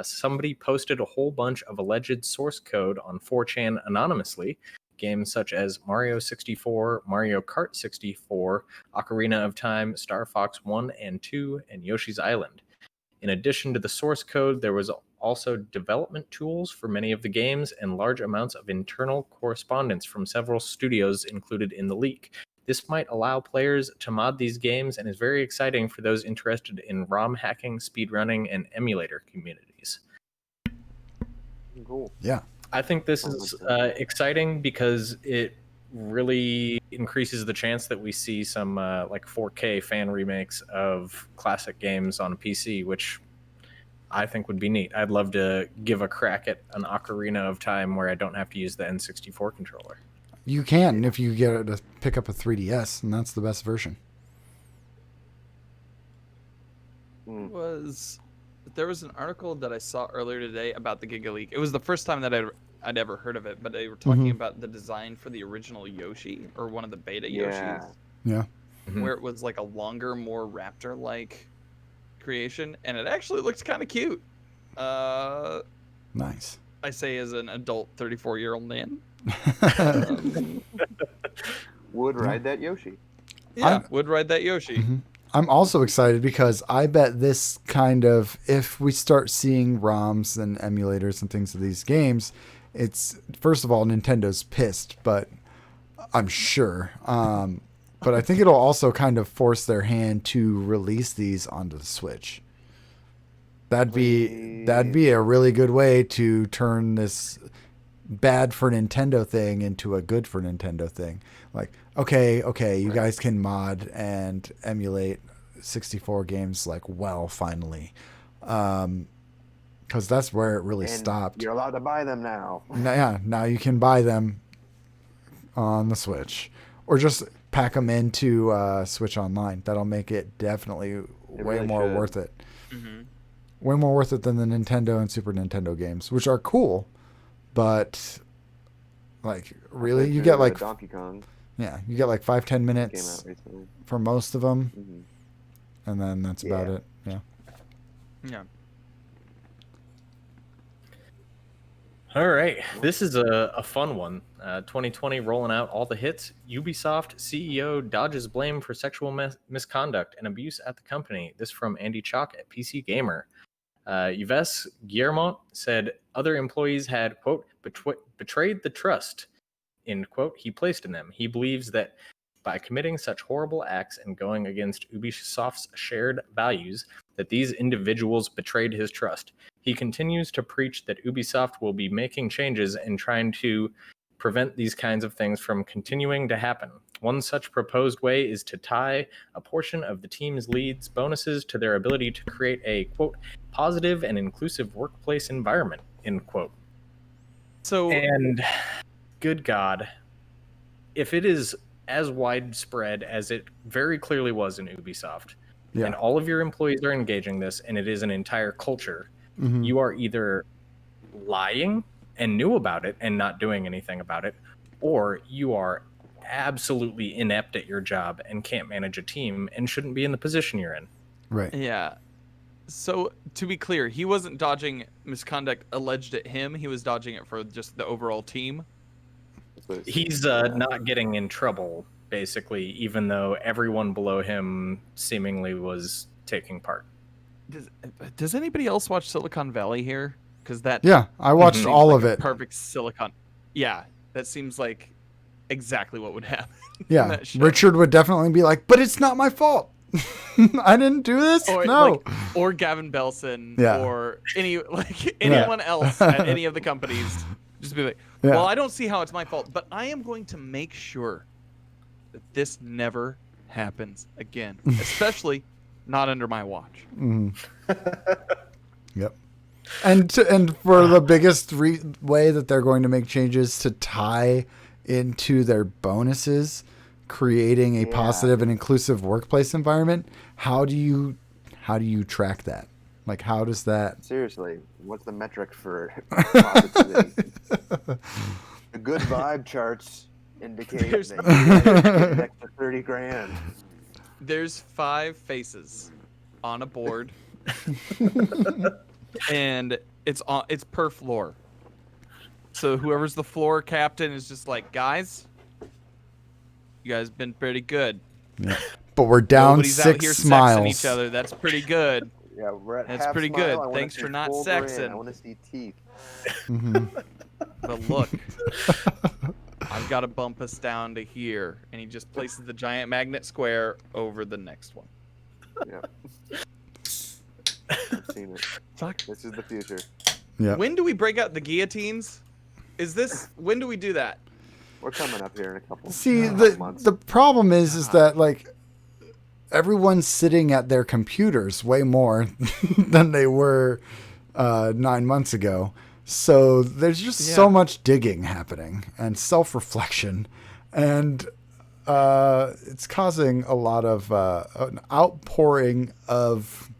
Somebody posted a whole bunch of alleged source code on 4chan anonymously. Games such as Mario 64, Mario Kart 64, Ocarina of Time, Star Fox 1 and 2, and Yoshi's Island. In addition to the source code, there was also development tools for many of the games and large amounts of internal correspondence from several studios included in the leak. This might allow players to mod these games and is very exciting for those interested in ROM hacking, speedrunning, and emulator communities. Cool. Yeah. I think this is exciting because it really increases the chance that we see some like 4K fan remakes of classic games on a PC, which I think would be neat. I'd love to give a crack at an Ocarina of Time where I don't have to use the N64 controller. You can if you get it to pick up a 3DS, and that's the best version. There was an article that I saw earlier today about the Giga Leak. It was the first time that I'd ever heard of it, but they were talking about the design for the original Yoshi, or one of the beta Yoshis, Yeah. where it was like a longer, more raptor-like creation, and it actually looks kind of cute. Nice. I say as an adult 34-year-old man. Would ride that Yoshi. Yeah, would ride that Yoshi. I'm also excited because I bet this kind of, if we start seeing ROMs and emulators and things of these games, it's, first of all, Nintendo's pissed, but I'm sure. But I think it'll also kind of force their hand to release these onto the Switch. That'd be a really good way to turn this bad for Nintendo thing into a good for Nintendo thing. Like, okay, you guys can mod and emulate 64 games finally. Because that's where it really stopped. You're allowed to buy them now. Now you can buy them on the Switch. Or just pack them into Switch Online. That'll make it definitely way really more should. worth it. Way more worth it than the Nintendo and Super Nintendo games, which are cool. But, really? You get Donkey Kong you get 5-10 came minutes out recently. for most of them. Mm-hmm. And then that's about Yeah. it. Yeah. Yeah. All right, this is a fun one. 2020 rolling out all the hits. Ubisoft CEO dodges blame for sexual misconduct and abuse at the company. This from Andy Chalk at PC Gamer. Yves Guillemot said other employees had, quote, betrayed the trust, end quote, he placed in them. He believes that by committing such horrible acts and going against Ubisoft's shared values, that these individuals betrayed his trust. He continues to preach that Ubisoft will be making changes and trying to prevent these kinds of things from continuing to happen. One such proposed way is to tie a portion of the team's leads' bonuses to their ability to create a, quote, positive and inclusive workplace environment, end quote. So, And good God, if it is as widespread as it very clearly was in Ubisoft, and all of your employees are engaging this, and it is an entire culture, you are either lying and knew about it and not doing anything about it, or you are absolutely inept at your job and can't manage a team and shouldn't be in the position you're in. Right. yeah. So, to be clear, he wasn't dodging misconduct alleged at him. He was dodging it for just the overall team. He's not getting in trouble, basically, even though everyone below him seemingly was taking part. Does anybody else watch Silicon Valley here? Because that Yeah, I watched seems all like of a it. perfect Silicon. Yeah, that seems like exactly what would happen. in Yeah, that show. Richard would definitely be like, but it's not my fault. I didn't do this. Or, No. or Gavin Belson, Yeah. or anyone else at any of the companies. Just be like, well, I don't see how it's my fault, but I am going to make sure that this never happens again, especially not under my watch. Yep. And for the biggest way that they're going to make changes to tie into their bonuses, creating a positive and inclusive workplace environment. How do you track that? Like, how does that? Seriously, what's the metric for positivity? The good vibe charts indicate that you get an extra 30 grand. There's 5 faces on a board, and it's per floor. So whoever's the floor captain is just like, guys, you guys been pretty good. Yeah. But we're down Nobody's 6 out here smiles. sexing each other. That's pretty good. Yeah, we're at That's half pretty smile. good. I wanna Thanks see for not full grin. sexing. I want to see teeth. Mm-hmm. But look, I've got to bump us down to here, and he just places the giant magnet square over the next one. Yeah. I've seen it. Fuck. This is the future. Yeah. When do we break out the guillotines? When do we do that? We're coming up here in a couple. See, months. the problem is that like everyone's sitting at their computers way more than they were 9 months ago. So there's just so much digging happening and self-reflection, and it's causing a lot of an outpouring of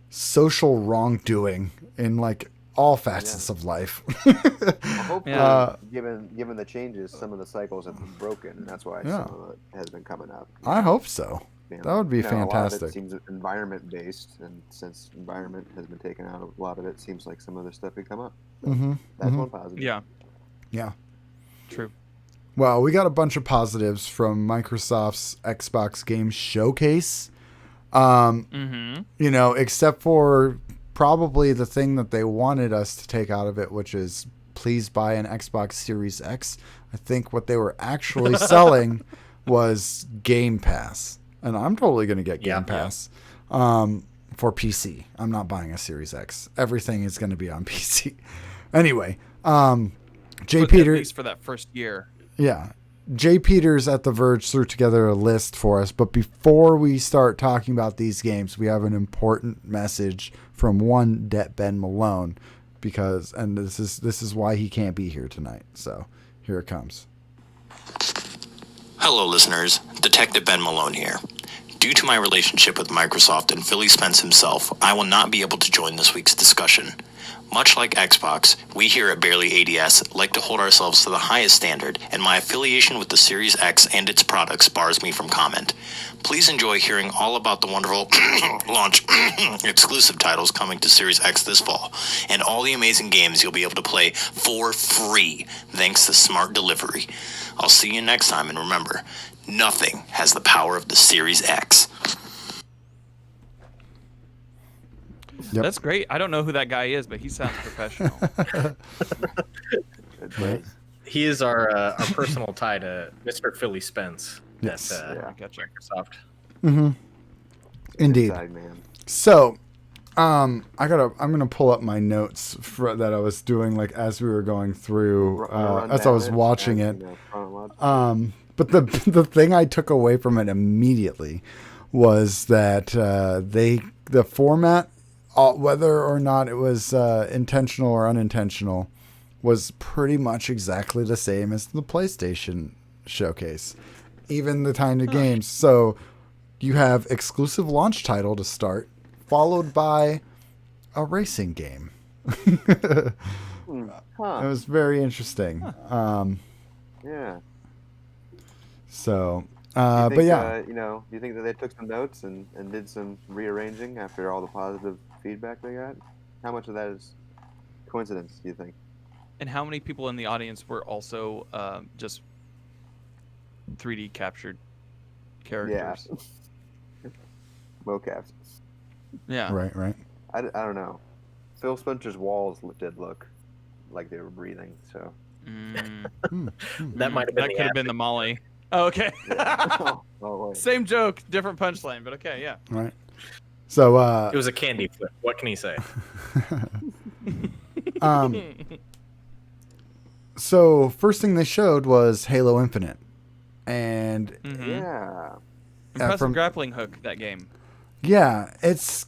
social wrongdoing in like all facets of life. Hopefully, given the changes, some of the cycles have been broken, and that's why some of it has been coming up. I hope so. That would be fantastic. A lot of it seems environment based, and since environment has been taken out, a lot of it seems like some other stuff could come up. So that's one positive. Yeah. Yeah. True. Well, we got a bunch of positives from Microsoft's Xbox Game Showcase. You know, except for probably the thing that they wanted us to take out of it, which is please buy an Xbox Series X. I think what they were actually selling was Game Pass. And I'm totally going to get Game Pass for PC. I'm not buying a Series X. Everything is going to be on PC. Anyway, Jay Peters, at least for that first year. Yeah. Jay Peters at The Verge threw together a list for us. But before we start talking about these games, we have an important message from one Ben Malone, and this is why he can't be here tonight. So here it comes. Hello, listeners. Detective Ben Malone here. Due to my relationship with Microsoft and Philly Spence himself, I will not be able to join this week's discussion. Much like Xbox, we here at Barely ADS like to hold ourselves to the highest standard, and my affiliation with the Series X and its products bars me from comment. Please enjoy hearing all about the wonderful launch exclusive titles coming to Series X this fall, and all the amazing games you'll be able to play for free thanks to smart delivery. I'll see you next time, and remember, nothing has the power of the Series X. Yep. That's great. I don't know who that guy is, but he sounds professional. Right. He is our personal tie to Mr. Philly Spence Yes. at Gotcha. Microsoft. Mm-hmm. Indeed. Inside man. So, I'm gonna pull up my notes that I was doing like as we were going through, as I was watching it. But the thing I took away from it immediately was that the format, whether or not it was intentional or unintentional, was pretty much exactly the same as the PlayStation showcase, even the kind of games. So you have exclusive launch title to start, followed by a racing game. It was very interesting. Yeah. So, Think, but yeah, do you think that they took some notes and did some rearranging after all the positive feedback they got? How much of that is coincidence, do you think? And how many people in the audience were also just 3D captured characters? Yeah. Mocaps. Yeah. right. I don't know. Phil Spencer's walls did look like they were breathing, so. That might have been That could have been the Molly. Oh, okay. Oh, wait. Same joke, different punchline, but okay, yeah. Right. So, It was a candy flip. What can he say? So first thing they showed was Halo Infinite, and Yeah. Impressive from- grappling hook, that game. yeah, it's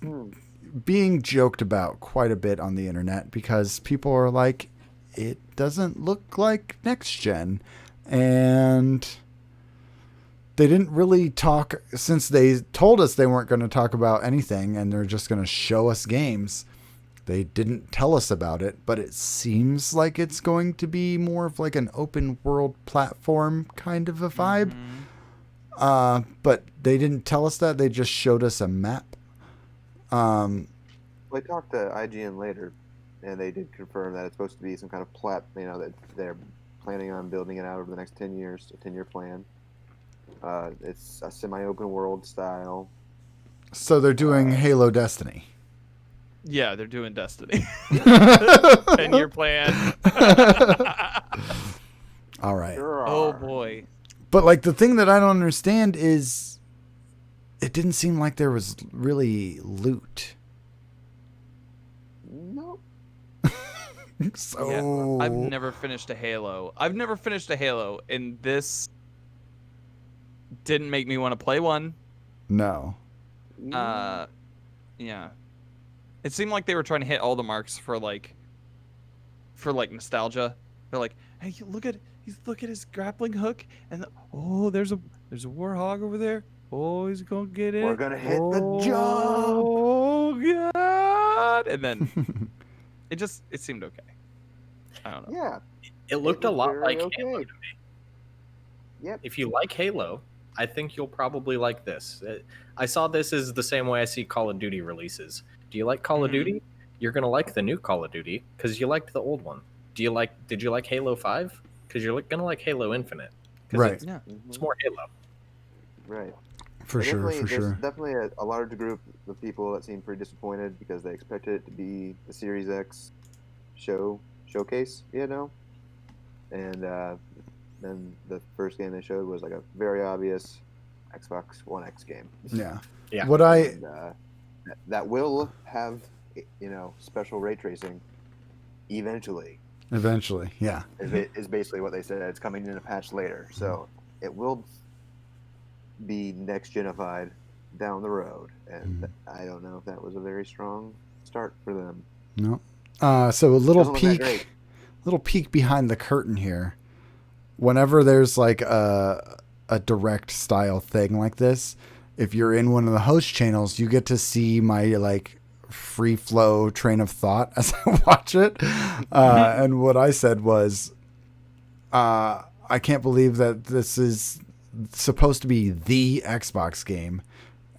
being joked about quite a bit on the internet because people are like, it doesn't look like next gen. And they didn't really talk, since they told us they weren't going to talk about anything and they're just going to show us games. They didn't tell us about it, but it seems like it's going to be more of like an open world platform kind of a vibe. But they didn't tell us that. They just showed us a map. We talked to IGN later, and they did confirm that it's supposed to be some kind of that they're planning on building it out over the next 10 years, a 10-year plan. It's a semi-open world style. So they're doing Halo Destiny. Yeah, they're doing Destiny. 10-year plan. All right. Sure Oh are. boy. But like the thing that I don't understand is it didn't seem like there was really loot. Nope. So Yeah, I've never finished a Halo. And this didn't make me want to play one. No. Yeah. It seemed like they were trying to hit all the marks for nostalgia. They're like, hey, look at his grappling hook, and there's a warhog over there. Oh, he's gonna get it. We're gonna hit the jump. Oh god! And then it seemed okay. I don't know. Yeah. It looked a was lot very like okay. Halo to me. Yep. If you like Halo, I think you'll probably like this. I saw this as the same way I see Call of Duty releases. Do you like Call of Duty? You're gonna like the new Call of Duty because you liked the old one. Did you like Halo 5? Because you're gonna like Halo Infinite. 'Cause Right. It's more Halo. Right. For sure. There's definitely a large group of people that seem pretty disappointed because they expected it to be the Series X showcase, and then the first game they showed was like a very obvious Xbox One X game. Yeah. Yeah. What I And, that will have special ray tracing eventually. eventually, yeah. Is basically what they said. It's coming in a patch later, so it will be next genified down the road, and I don't know if that was a very strong start for them. No. So a little Doesn't look that great. peek behind the curtain here. Whenever there's like a direct style thing like this, if you're in one of the host channels, you get to see my like free flow train of thought as I watch it. And what I said was, I can't believe that this is supposed to be the Xbox game,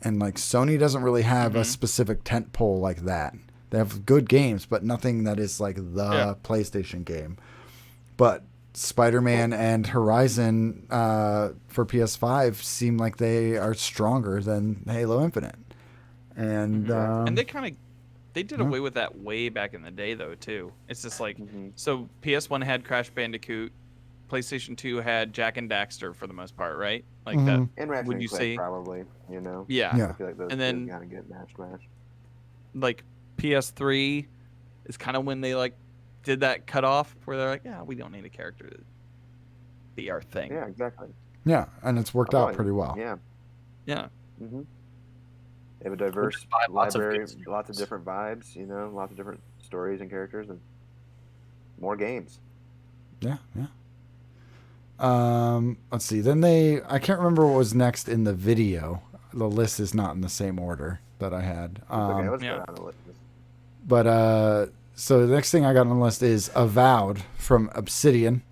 and like Sony doesn't really have a specific tent pole like that. They have good games, but nothing that is like the PlayStation game. But Spider-Man and Horizon for PS5 seem like they are stronger than Halo Infinite. And And they did away with that way back in the day though too. It's just like so PS1 had Crash Bandicoot, PlayStation 2 had Jak and Daxter for the most part, right? Like that. And Ratchet Would and you Clank say? probably, Yeah. Yeah. I feel like those And then- kind of get matched. Like PS3 is kind of when they like did that cutoff where they're like, yeah, we don't need a character to be our thing. Yeah, exactly. yeah, and it's worked out pretty well. Yeah. Yeah. Mm-hmm. They have a diverse Just buy lots of library, good stories. lots of different vibes, lots of different stories and characters, and more games. Yeah. Let's see. Then I can't remember what was next in the video. The list is not in the same order that I had. Okay, let's yeah. go down the list. But so the next thing I got on the list is Avowed from Obsidian,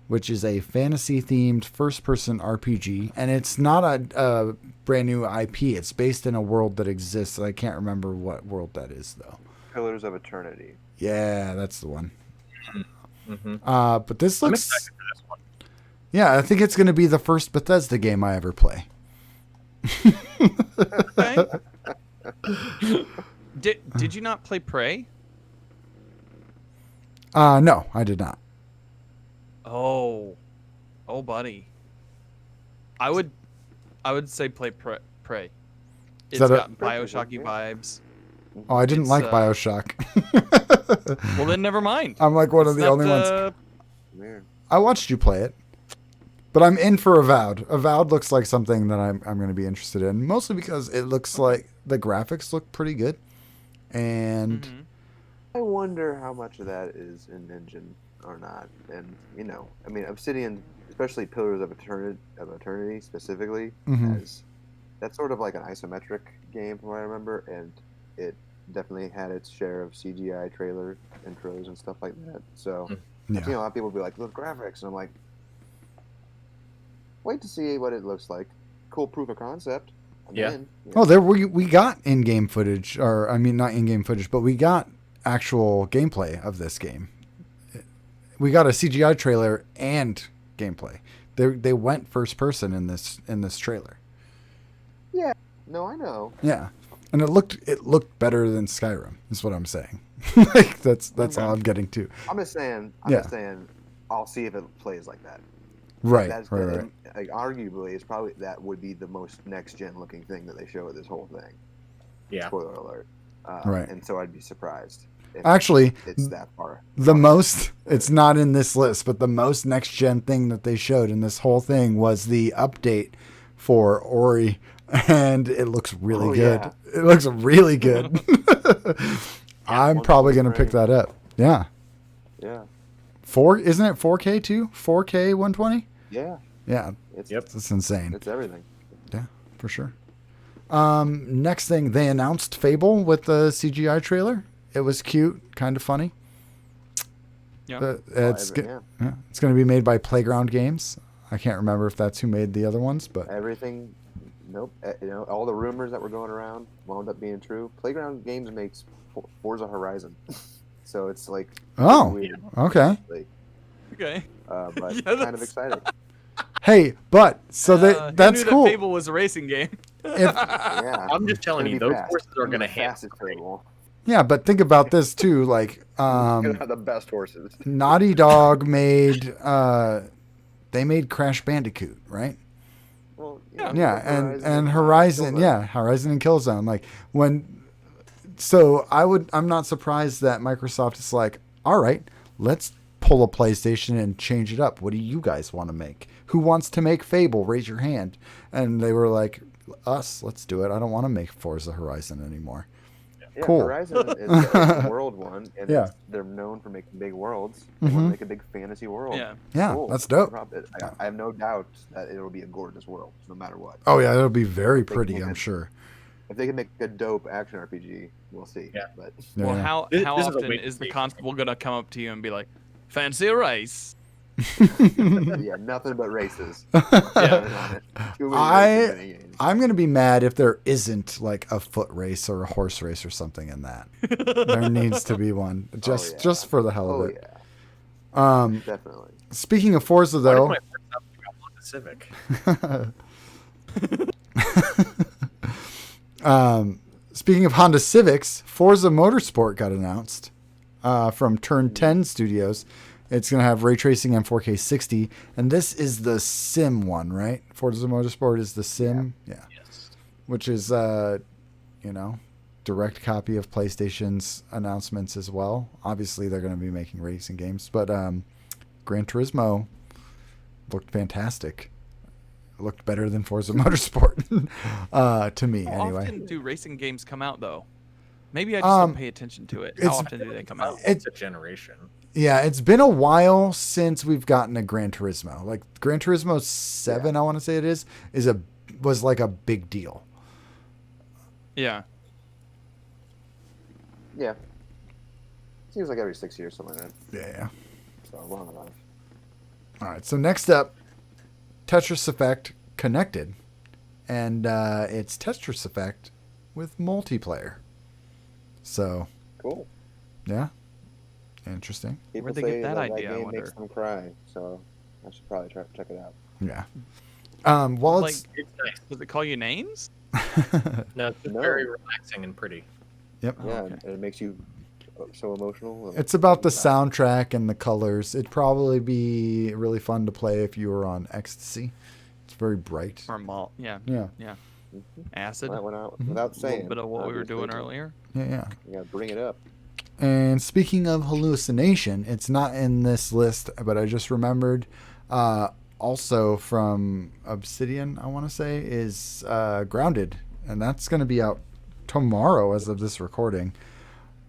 which is a fantasy-themed first-person RPG, and it's not a brand new IP. It's based in a world that exists. I can't remember what world that is, though. Pillars of Eternity. Yeah, that's the one. Mm-hmm. But this I'm looks... excited for this one. Yeah, I think it's going to be the first Bethesda game I ever play. Okay. Did you not play Prey? No, I did not. Oh, buddy. I would say play Prey. It's that a- got Bioshocky vibes. Oh, I didn't It's, like Bioshock. Well, then never mind. I'm like one of It's the not, only ones. Weird. I watched you play it, but I'm in for Avowed. Avowed looks like something that I'm going to be interested in, mostly because it looks like the graphics look pretty good, And Mhm. I wonder how much of that is in engine or not. And I mean, Obsidian, especially Pillars of Eternity specifically, Mhm. has that's sort of like an isometric game from what I remember, and it definitely had its share of CGI trailer intros and stuff like that. So I've seen a lot of people be like, "Look, graphics," and I'm like, "Wait to see what it looks like." Cool proof of concept. I'm Yeah. in. Oh, there we got in-game footage, or I mean, not in-game footage, but we got actual gameplay of this game. We got a CGI trailer and gameplay. They went first person in this trailer. Yeah. No, I know. Yeah, and it looked better than Skyrim. Is what I'm saying. Like that's all I'm getting to. I'm just saying. I'll see if it plays like that. Right, That's right. like arguably it's probably that would be the most next gen looking thing that they show with this whole thing. Yeah. Spoiler alert. Right. And so I'd be surprised if Actually, it's that far. the most, it's not in this list, but the most next gen thing that they showed in this whole thing was the update for Ori, and it looks really Oh, good. yeah. It looks really good. I'm probably going to pick that up. Yeah. Yeah. Isn't it 4K too? 4K 120? Yeah. Yeah. It's It's insane. it's everything. Yeah, for sure. Next thing, they announced Fable with the CGI trailer. It was cute, kind of funny. Yeah. It's going to be made by Playground Games. I can't remember if that's who made the other ones, but Everything. Nope. All the rumors that were going around wound up being true. Playground Games makes Forza Horizon, so it's like oh, weird, okay. Okay. but Yeah, kind of that's- exciting. Hey, but so Who that's knew cool. That Fable was a racing game. If, Yeah. I'm just telling you, It's gonna be those fast. horses are It's going to be hit. fast as Fable. yeah, but think about this too. Like, It's gonna have the best horses. Naughty Dog made they made Crash Bandicoot, right? Well, Yeah, and Horizon, Horizon and Killzone. Like so I'm not surprised that Microsoft is like, all right, let's pull a PlayStation and change it up. What do you guys want to make? Who wants to make Fable? Raise your hand. And they were like, us, let's do it. I don't want to make Forza Horizon anymore. Yeah, Cool. Horizon is a world one, and Yeah. they're known for making big worlds. They want to make a big fantasy world. Yeah. Yeah, Cool. that's dope. I have no doubt that it'll be a gorgeous world, no matter what. Oh yeah, it'll be very They pretty, can. I'm sure. If they can make a dope action RPG, we'll see. Yeah. But Yeah, Well, yeah. how This is a often wait is the and see. constable gonna come up to you and be like, "Fancy a race?" yeah, nothing but races. Yeah. Too many races in a game. I'm gonna be mad if there isn't like a foot race or a horse race or something in that. There needs to be one, just yeah. for the hell Oh of it. yeah, definitely. Speaking of Forza, Why though, did my horse have to go on the Civic? speaking of Honda Civics, Forza Motorsport got announced from Turn 10 Studios. It's going to have ray tracing and 4K 60, and this is the sim one, right? Forza Motorsport is the sim, yeah. Yes. Which is, direct copy of PlayStation's announcements as well. Obviously, they're going to be making racing games, but Gran Turismo looked fantastic. It looked better than Forza Motorsport to me, How anyway. often do racing games come out, though? Maybe I just don't pay attention to it. How it's- often do they come out? It's a generation. Yeah, it's been a while since we've gotten a Gran Turismo. Like Gran Turismo 7, I want to say it was like a big deal. Yeah. Yeah. Seems like every 6 years, something like that. Yeah. So long enough. All right. So next up, Tetris Effect Connected, and it's Tetris Effect with multiplayer. So Cool. yeah, interesting. People Where'd they say get that idea, I game wonder? makes them cry, so I should probably check it out. Yeah. Well, Like, it's It's nice. does it call you names? No, it's just No. very relaxing and pretty. yep. Oh, Yeah, okay. and it makes you so emotional. It's about the soundtrack and the colors. It'd probably be really fun to play if you were on ecstasy. It's very bright. Or malt? Yeah. Yeah. Yeah. Mhm. Acid. That went out Mhm. without A saying. little bit of what we were doing obviously. earlier. Yeah, yeah. You gotta bring it up. And speaking of hallucination, it's not in this list, but I just remembered. Also from Obsidian, I want to say, is Grounded, and that's going to be out tomorrow as of this recording.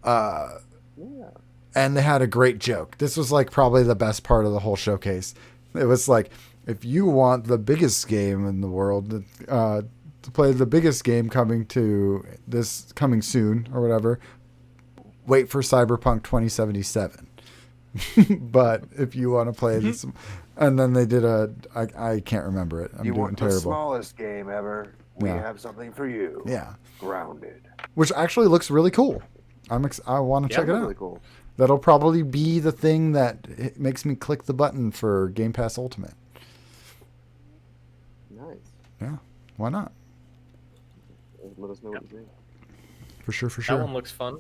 Uh, Yeah. and they had a great joke. This was like probably the best part of the whole showcase. It was like, if you want the biggest game in the world, to play the biggest game coming soon or whatever, wait for Cyberpunk 2077. But if you want to play this, and then they did I can't remember it. I'm You doing want the terrible. smallest game ever? We Yeah. have something for you. Yeah, Grounded. which actually looks really cool. I want to Yeah, check it out. Really cool. That'll probably be the thing that makes me click the button for Game Pass Ultimate. Nice. Yeah, why not? Let us know what you think. For sure, for That sure. one looks fun.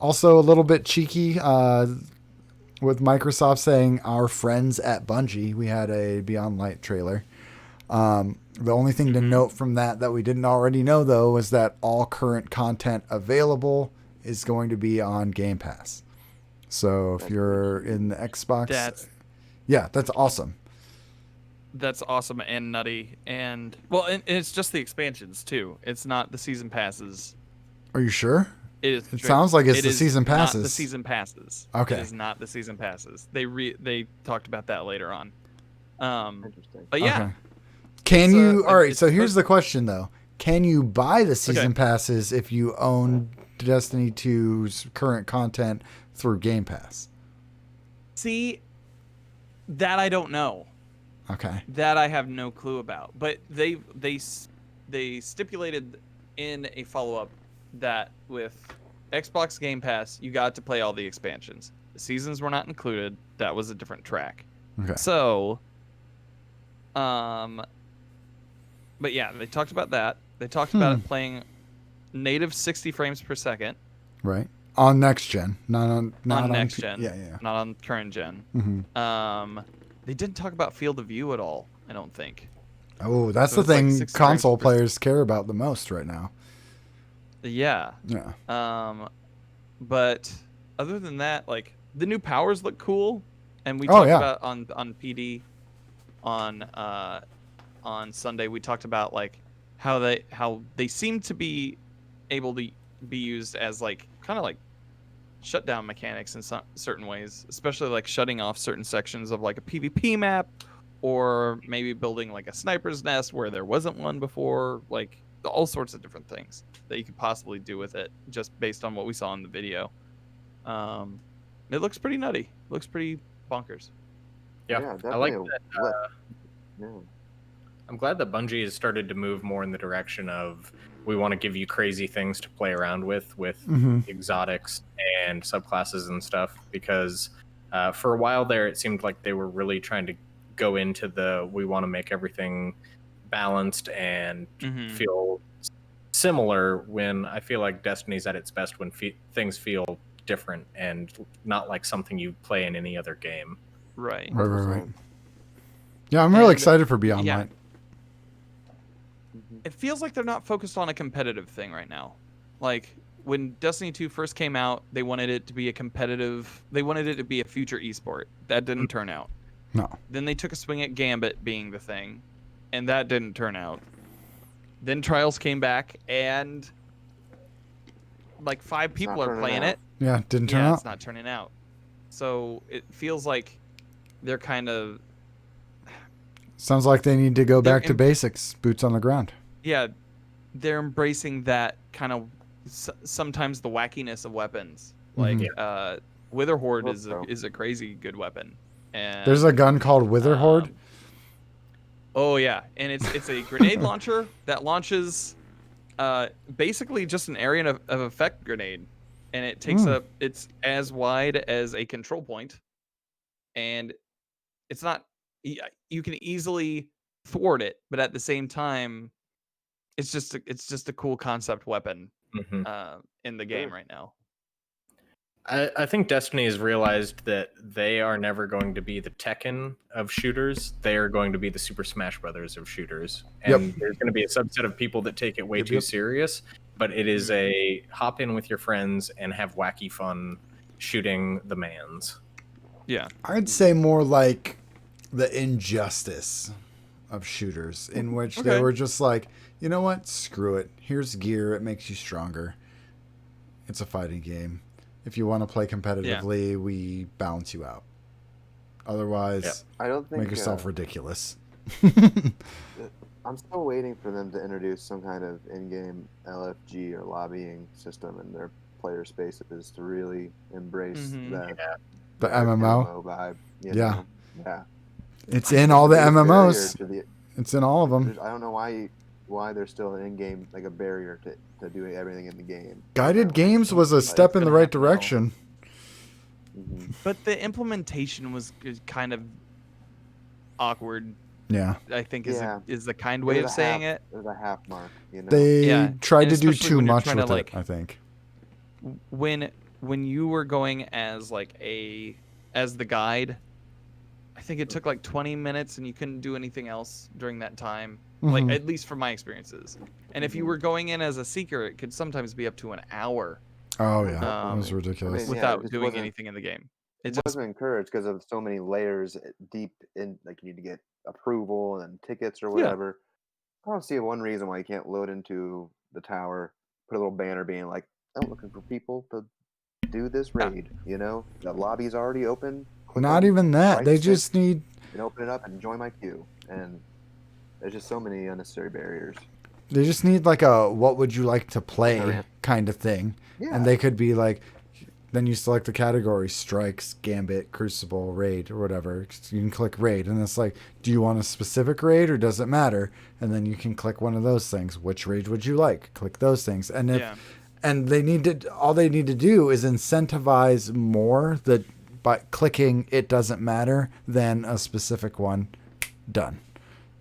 Also, a little bit cheeky with Microsoft saying our friends at Bungie. We had a Beyond Light trailer. The only thing to note from that we didn't already know, though, was that all current content available is going to be on Game Pass. So if you're in the Xbox, that's awesome. That's awesome and nutty, and well, and it's just the expansions too. It's not the season passes. Are you sure? It sounds like it's the is season not passes. the season passes. Okay. It is not the season passes. They talked about that later on. Interesting. But yeah, Okay. Can It's, you? All right. it's So here's supposed- the question, though. Can you buy the season Okay. passes if you own Destiny 2's current content through Game Pass? see, that I don't know. Okay. That I have no clue about. But they stipulated in a follow-up that with Xbox Game Pass, you got to play all the expansions. The seasons were not included. That was a different track. Okay. So, but yeah, they talked about that. They talked about it playing native 60 frames per second Right. On next gen, not on next gen. Yeah, yeah. Not on current gen. Mm-hmm. They didn't talk about field of view at all, I don't think. Oh, that's So the it's like thing 60 console frames per players care about the most right now. Yeah. Yeah. But other than that, like the new powers look cool, and we Oh, talked yeah. about on PD on Sunday. We talked about like how they seem to be able to be used as like kind of like shutdown mechanics in certain ways, especially like shutting off certain sections of like a PvP map, or maybe building like a sniper's nest where there wasn't one before, like all sorts of different things that you could possibly do with it just based on what we saw in the video. It looks pretty nutty. Looks pretty bonkers. Yeah, definitely. I like that. Yeah. I'm glad that Bungie has started to move more in the direction of we want to give you crazy things to play around with Mhm. exotics and subclasses and stuff. Because for a while there, it seemed like they were really trying to go into the we want to make everything balanced and Mhm. feel similar. When I feel like Destiny's at its best when things feel different and not like something you play in any other game. Right. Right. Yeah, I'm really And- excited for Beyond yeah. Light. It feels like they're not focused on a competitive thing right now. Like when Destiny 2 first came out, they wanted it to be a competitive. They wanted it to be a future esport. That didn't turn out. No. Then they took a swing at Gambit being the thing, and that didn't turn out. Then Trials came back, and like 5 people not are turning playing out. it. Yeah, didn't turn Yeah, out. it's not turning out. So it feels like they're kind of Sounds like they need to go They're back to basics, boots on the ground. yeah, they're embracing that kind of sometimes the wackiness of weapons. Like Wither Horde Hope is so. a crazy good weapon. And There's a gun called Wither Horde. oh yeah, and it's a grenade launcher that launches basically just an area of effect grenade, and it takes up it's as wide as a control point, and it's not you can easily thwart it, but at the same time it's just a cool concept weapon in the game right now. I think Destiny has realized that they are never going to be the Tekken of shooters. They are going to be the Super Smash Brothers of shooters. And there's going to be a subset of people that take it way too serious, but it is a hop in with your friends and have wacky fun shooting the mans. Yeah. I'd say more like the Injustice of shooters, in which they Okay. were just like, you know what? Screw it. Here's gear. It makes you stronger. it's a fighting game. If you want to play competitively, we balance you out. Otherwise, I don't think make yourself ridiculous. I'm still waiting for them to introduce some kind of in-game LFG or lobbying system in their player spaces to really embrace that The MMO. vibe. You Yeah. know? Yeah. It's in all the Biggest barrier MMOs. to the- It's in all of them. I don't know why there's still an in-game, like a barrier to doing everything in the game. Guided games was a Like, step in the gonna right happen now. direction. But the implementation was kind of awkward. Yeah. I think Yeah. is the kind way of saying it. There's a half mark, you know. They Yeah, tried and to do especially too when you're much trying to, with like, it, I think. When you were going as as the guide, I think it took like 20 minutes and you couldn't do anything else during that time. Like Mhm. at least from my experiences. And if you were going in as a seeker, it could sometimes be up to an hour Oh, yeah. It was Um, ridiculous. Yeah, it without just doing wasn't- anything in the game. It It just wasn't encouraged because of so many layers deep in. Like you need to get approval and tickets or Yeah. whatever. I don't see one reason why you can't load into the tower, put a little banner being like, "I'm looking for people to do this Yeah. raid." You know, the lobby's already open. Click Not on even that. right They stick just need and open it up and join my queue. And there's just so many unnecessary barriers. like a what would you like to play Alright. kind of thing. Yeah. And they could be like, then you select the category: Strikes, Gambit, Crucible, Raid, or whatever. You can click Raid, and it's like, do you want a specific raid or does it matter? And then you can click one of those things. Which raid would you like? Click those things. And if Yeah. and they need to, all they need to do is incentivize more that by clicking it doesn't matter than a specific one. Done.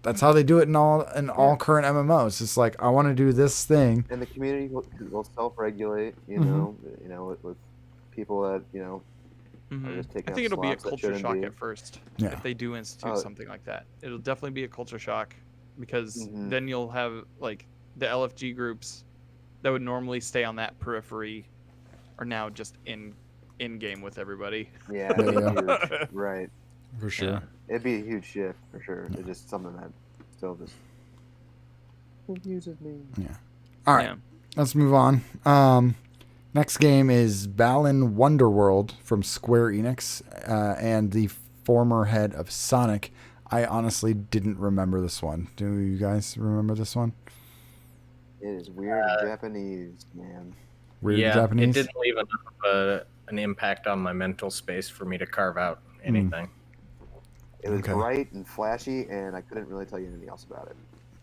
That's how they do it in all current MMOs. It's like, I want to do this thing. And the community will self-regulate. You Mhm. know, with people that Mhm. just taking I up think it'll be a slots that culture shouldn't shock be. at first Yeah. if they do institute Oh. something like that. It'll definitely be a culture shock because Mhm. then you'll have like the LFG groups that would normally stay on that periphery are now just in game with everybody. Yeah, Yeah, it'd yeah. be huge. Right. For sure. It'd be a huge shift for sure. It's just something that still just confuses me. All right. Yeah. Let's move on. Next game is Balan Wonderworld from Square Enix and the former head of Sonic. I honestly didn't remember this one. Do you guys remember this one? It is weird in Japanese, man. Weird yeah, Japanese? it didn't leave enough of an impact on my mental space for me to carve out anything. It was Okay. bright and flashy, and I couldn't really tell you anything else about it.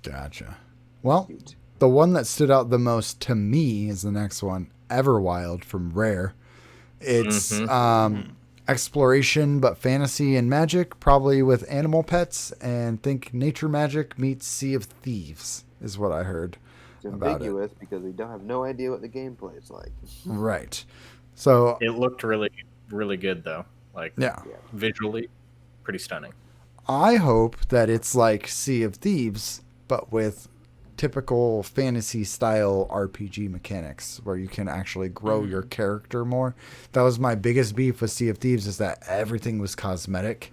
Gotcha. Well, Cute. the one that stood out the most to me is the next one, Everwild from Rare. It's exploration, but fantasy and magic, probably with animal pets, and think Nature Magic meets Sea of Thieves is what I heard. It's about it. ambiguous because we don't have no idea what the gameplay is like. Right. So, It looked really, really good though. Like yeah. visually, pretty stunning. I hope that it's like Sea of Thieves, but with typical fantasy style RPG mechanics where you can actually grow your character more. That was my biggest beef with Sea of Thieves, is that everything was cosmetic.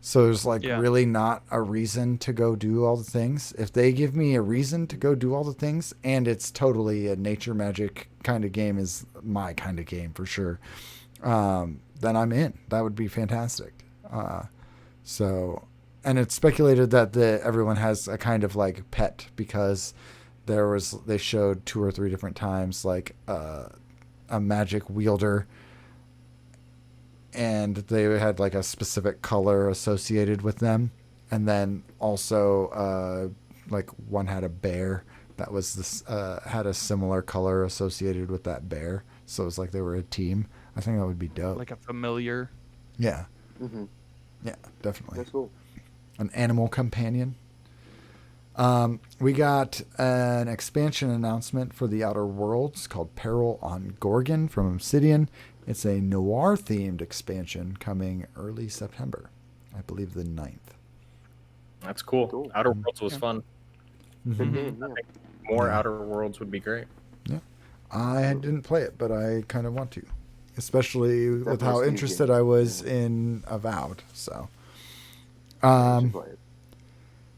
So there's like really not a reason to go do all the things. If they give me a reason to go do all the things, and it's totally a nature magic kind of game, is my kind of game for sure, then I'm in. That would be fantastic. And it's speculated that everyone has a kind of like pet, because they showed 2 or 3 different times like a magic wielder, and they had like a specific color associated with them, and then also like one had a bear that was this had a similar color associated with that bear, so it was like they were a team. I think that would be dope. Like a familiar. Yeah, Mm-hmm. yeah, definitely. That's cool. An animal companion. We got an expansion announcement for the Outer Worlds called Peril on Gorgon from Obsidian. It's a noir-themed expansion coming early September. I believe the 9th. That's cool. Cool. Outer Worlds was fun. Good game, yeah. More Yeah. Outer Worlds would be great. I didn't play it, but I kind of want to. Especially with Definitely how Steve interested game. I was in Avowed. So, You should play it.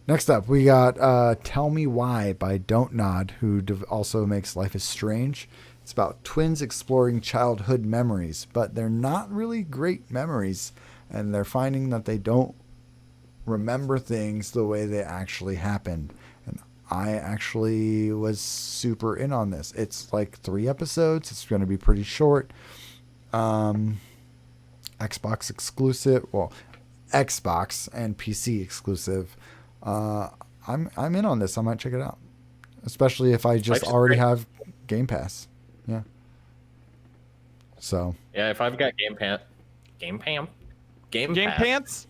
next up, we got Tell Me Why by Don't Nod, who also makes Life is Strange. It's about twins exploring childhood memories, but they're not really great memories, and they're finding that they don't remember things the way they actually happened. And I actually was super in on this. It's like 3 episodes. It's going to be pretty short. Xbox exclusive. Well, Xbox and PC exclusive. I'm in on this. I might check it out, especially if I just Life's already great. have Game Pass. Yeah. So Yeah, if I've got Game Game Pass. pants?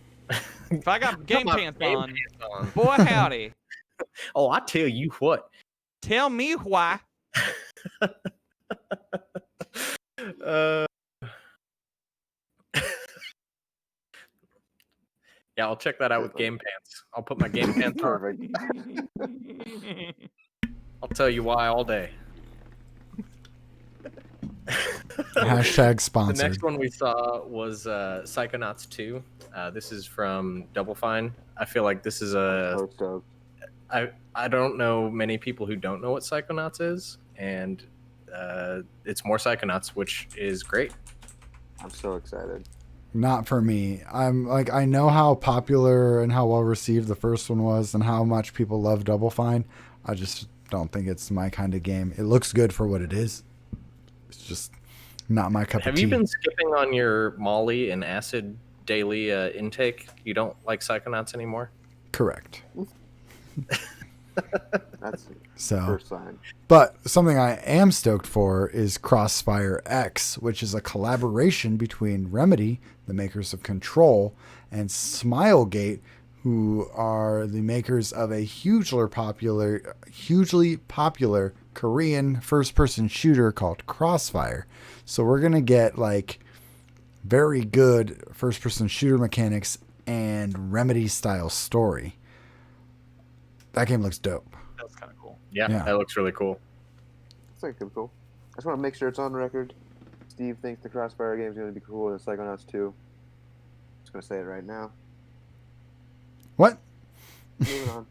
If I got game Got my pants Game on, Pass on. boy howdy. Oh, I tell you what. Tell me why. Yeah, I'll check that out with Game Pants. I'll put my Game Pants on. Perfect. I'll tell you why all day. hashtag The sponsored. next one we saw was Psychonauts 2. This is from Double Fine. I feel like this is So stoked. I don't know many people who don't know what Psychonauts is, and it's more Psychonauts, which is great. I'm so excited. Not for me. I'm like, I know how popular and how well received the first one was and how much people love Double Fine. I just don't think it's my kind of game. It looks good for what it is. It's just not my cup of Have tea. you been skipping on your Molly and acid daily intake? You don't like Psychonauts anymore? Correct. That's the So, first sign. but something I am stoked for is Crossfire X, which is a collaboration between Remedy, the makers of Control, and Smilegate, who are the makers of a hugely popular Korean first-person shooter called Crossfire. So we're gonna get like very good first-person shooter mechanics and Remedy-style story. That game looks dope. That's kind of cool. Yeah, Yeah. that looks really cool. It's like cool. I just want to make sure it's on record. Steve thinks the Crossfire game is going to be cool and Psychonauts 2. Just going to say it right now. What? Moving on.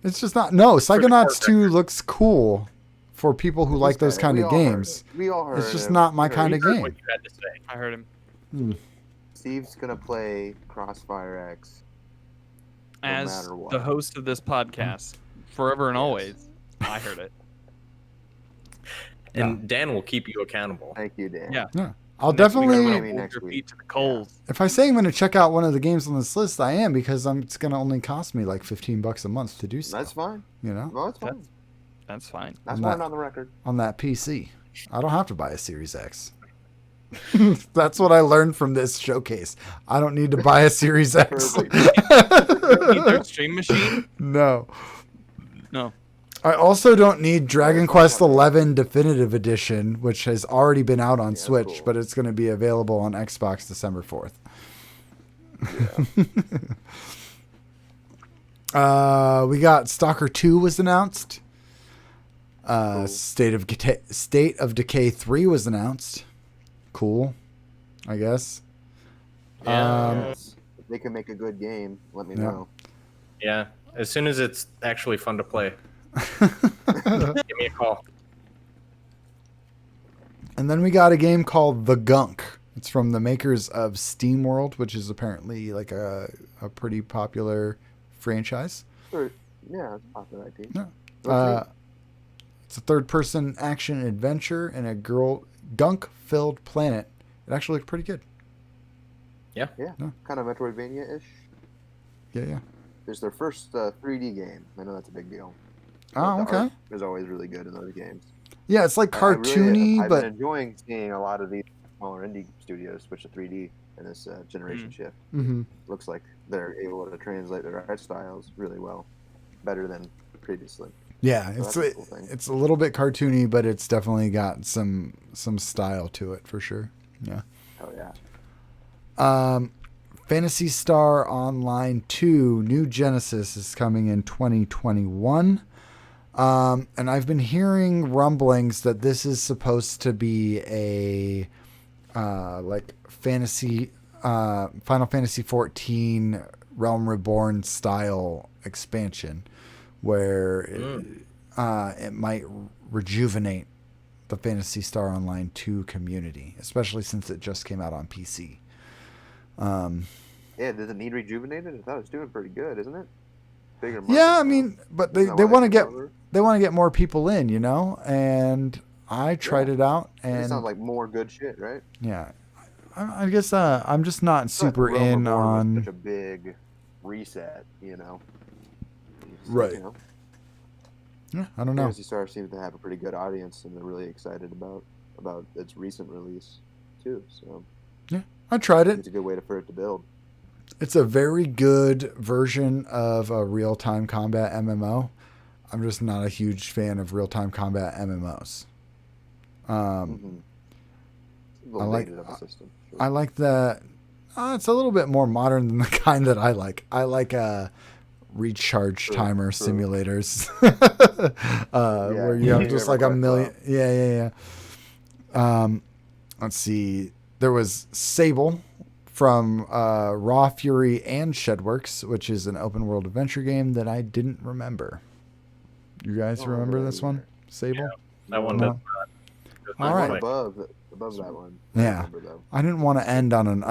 It's just not. No, Psychonauts court 2 looks cool for people who like those kind We of all heard games. it. We all heard It's just it. not my We kind heard of it. game. What you had to say. I heard him. Steve's going to play Crossfire X. As matter what. the host of this podcast, forever and Yes. always, I heard it. And Dan will keep you accountable. Thank you, Dan. Yeah. I'll Next week, I'm definitely. gonna Maybe hold next your week. feet to the coals. If I say I'm going to check out one of the games on this list, I am, because it's going to only cost me like $15 a month to do so. That's fine. You know, No, it's fine. That's fine. That's not- fine on the record. on that PC. I don't have to buy a Series X. That's what I learned from this showcase. I don't need to buy a Series X. Perfect. Need their stream machine? No. No. I also don't need Dragon Quest XI Definitive Edition, which has already been out on Yeah, Switch, cool. but it's going to be available on Xbox December 4th. We got Stalker 2 was announced. Cool. State of Decay 3 was announced. Cool, I guess. Yeah. Yes. If they can make a good game, let me Yeah. know. Yeah. As soon as it's actually fun to play, give me a call. And then we got a game called The Gunk. It's from the makers of SteamWorld, which is apparently like a pretty popular franchise. Or, yeah, it's popular IP. Yeah. What's it? It's a third-person action adventure in a gunk-filled planet. It actually looked pretty good. Yeah, kind of Metroidvania-ish. Yeah. There's their first 3D game. I know that's a big deal. Oh, The okay. art is always really good in those games. Yeah, it's like I really- cartoony, I've but been enjoying seeing a lot of these smaller indie studios switch to 3D in this generation shift. mhm. Looks like they're able to translate their art styles really well, better than previously. Yeah, So it's that's a cool thing. it's a little bit cartoony, but it's definitely got some style to it for sure. Yeah. Oh yeah. Phantasy Star Online 2 New Genesis is coming in 2021. And I've been hearing rumblings that this is supposed to be a like fantasy Final Fantasy 14 Realm Reborn style expansion where it might rejuvenate the Phantasy Star Online 2 community, especially since it just came out on PC. Yeah, does it need rejuvenated? I thought it's doing pretty good, isn't it? Bigger Yeah, market I now. mean, but Isn't that they why want to came get over? more people in, you know. And I tried Yeah. it out, It and sounds like more good shit, right? yeah, I guess I'm just not I feel like super Realm in Reborn was on. such a big reset, you know. It's Right. You know, Yeah, I don't know. Phantasy Star seems to have a pretty good audience, and they're really excited about its recent release too. So Yeah, I tried it. it's a good way for it to build. It's a very good version of a real-time combat MMO. I'm just not a huge fan of real-time combat MMOs. Mm-hmm. A little like- dated of a system. Sure. I like that. It's a little bit more modern than the kind that I like. I like recharge True, timer true. simulators, where you yeah, have you just ever like a quite million. Yeah. Let's see. There was Sable from Raw Fury and Shedworks, which is an open world adventure game that I didn't remember. You guys don't remember remember this that one? either. Sable? That one No. does All not. right. One above that one. Yeah. I remember, though. I didn't want to end on an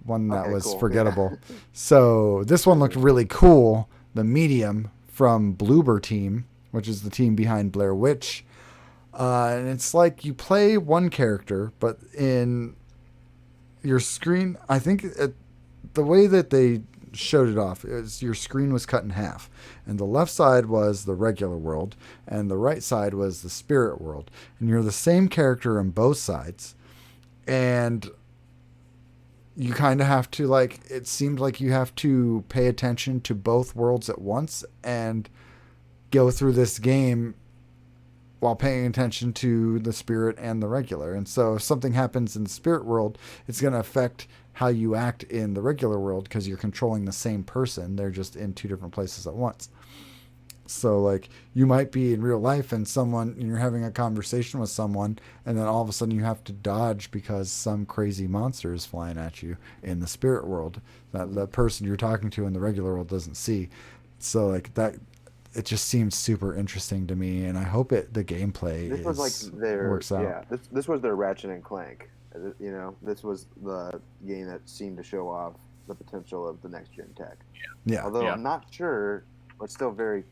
one that Okay, was cool. forgettable. So this one looked really cool. The Medium from Bloober Team, which is the team behind Blair Witch. And it's like you play one character, but in your screen, I think the way that they showed it off is your screen was cut in half, and the left side was the regular world and the right side was the spirit world, and you're the same character on both sides, and you kind of have to, like, it seemed like you have to pay attention to both worlds at once and go through this game while paying attention to the spirit and the regular. And so if something happens in the spirit world, it's going to affect how you act in the regular world because you're controlling the same person. They're just in two different places at once. So, like, you might be in real life and you're having a conversation with someone, and then all of a sudden you have to dodge because some crazy monster is flying at you in the spirit world that the person you're talking to in the regular world doesn't see. So, like, that, it just seems super interesting to me, and I hope the gameplay This was like works out. Yeah, this was their Ratchet and Clank. You know, this was the game that seemed to show off the potential of the next gen tech. Yeah. Although Yeah. I'm not sure, what's still very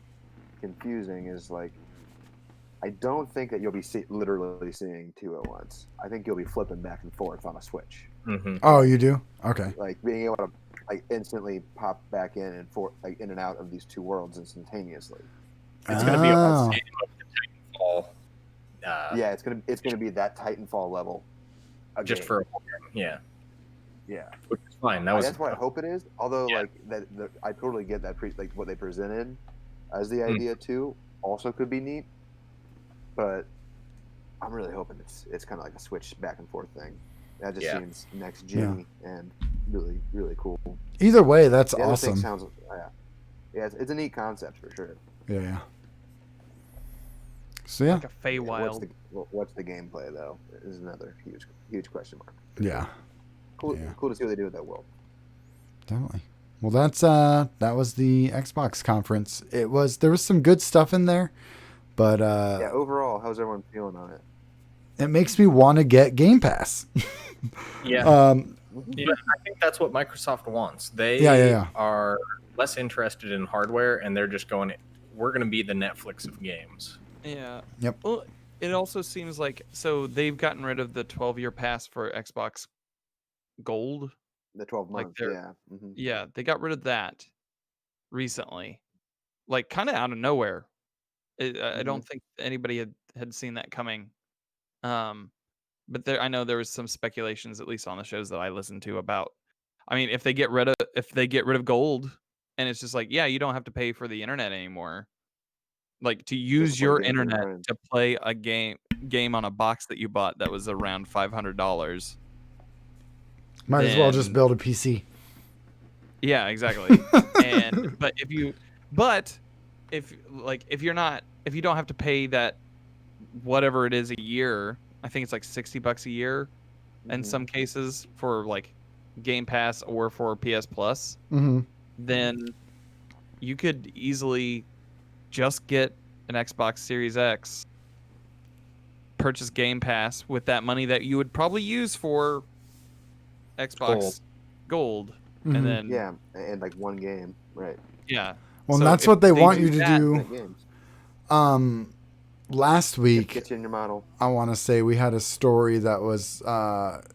confusing is, like, I don't think that you'll be literally seeing two at once. I think you'll be flipping back and forth on a Switch, Mm-hmm. Oh, you do? Okay. like being able to like instantly pop back in and in and out of these two worlds instantaneously. It's going to be a Oh. game of the Titanfall. Yeah, it's gonna be that Titanfall level. Just game. for a whole game. Yeah, yeah. which is fine. That was That's what I hope it is. Although, Yeah. like I totally get that. Like what they presented as the Mm. idea too, also could be neat. But I'm really hoping it's kind of like a switch back and forth thing. That just Yeah. seems next gen and really really cool. Either way, that's The other thing awesome. sounds yeah, it's a neat concept for sure. Yeah. So yeah, Like a Feywild. What's the gameplay though? Is another huge question mark. yeah, Cool, Yeah. cool to see what they do with that world. definitely. Well, that was the Xbox conference. There was some good stuff in there, but Yeah. Overall, how's everyone feeling on it? it makes me want to get Game Pass. yeah. Mm-hmm. Yeah, I think that's what Microsoft wants. They Yeah. are less interested in hardware, and they're just going, we're going to be the Netflix of games. Yeah. Yep. Well, it also seems like they've gotten rid of the 12-year pass for Xbox Gold. The 12 Like months, they're- yeah. Mhm. Yeah, they got rid of that recently, like kind of out of nowhere. I don't think anybody had seen that coming. But I know there was some speculations, at least on the shows that I listened to, about. I mean, if they get rid of Gold, and it's just like, yeah, you don't have to pay for the internet anymore. Like to use play your games on your internet own. to play a game on a box that you bought that was around $500. Might as well just then- build a PC. Yeah, exactly. but if you don't have to pay that whatever it is a year, I think it's like $60 a year in Mhm. some cases for like Game Pass or for PS Plus, Mm-hmm. then you could easily just get an Xbox Series X purchase Game Pass with that money that you would probably use for Xbox Gold, Mhm. and then Yeah, and like one game, right? yeah. Well, So that's if what they want you do to that- do. Great games. Last week, Gets you in your model. I want to say we had a story that was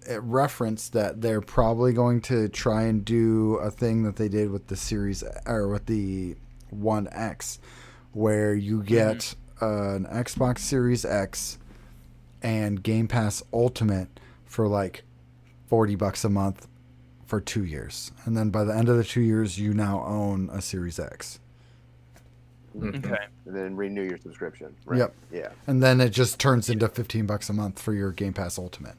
it referenced that they're probably going to try and do a thing that they did with the Series or with the One X, where you get an Xbox Series X and Game Pass Ultimate for like $40 a month for 2 years, and then by the end of the 2 years, you now own a Series X. Okay. And then renew your subscription. Right? Yep. Yeah. And then it just turns into $15 a month for your Game Pass Ultimate.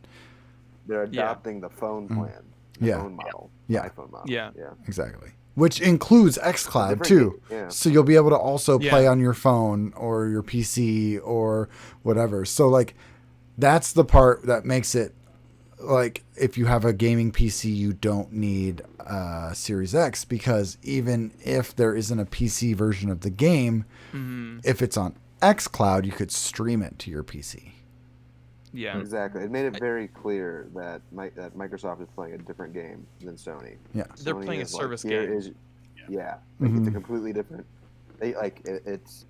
They're Yeah. adopting the phone plan. The Mm. Yeah. phone model. Yeah. iPhone model. Yeah. Yeah. Exactly. Which includes xCloud Different too. game, yeah. So you'll be able to also Yeah. play on your phone or your PC or whatever. So like that's the part that makes it like if you have a gaming PC, you don't need Series X, because even if there isn't a PC version of the game, if it's on xCloud, you could stream it to your PC. Yeah. Exactly. It made it very clear that that Microsoft is playing a different game than Sony. Yeah. They're Sony playing a is like, service here game. is- yeah. Like, it's a Mhm. completely different. They like it's.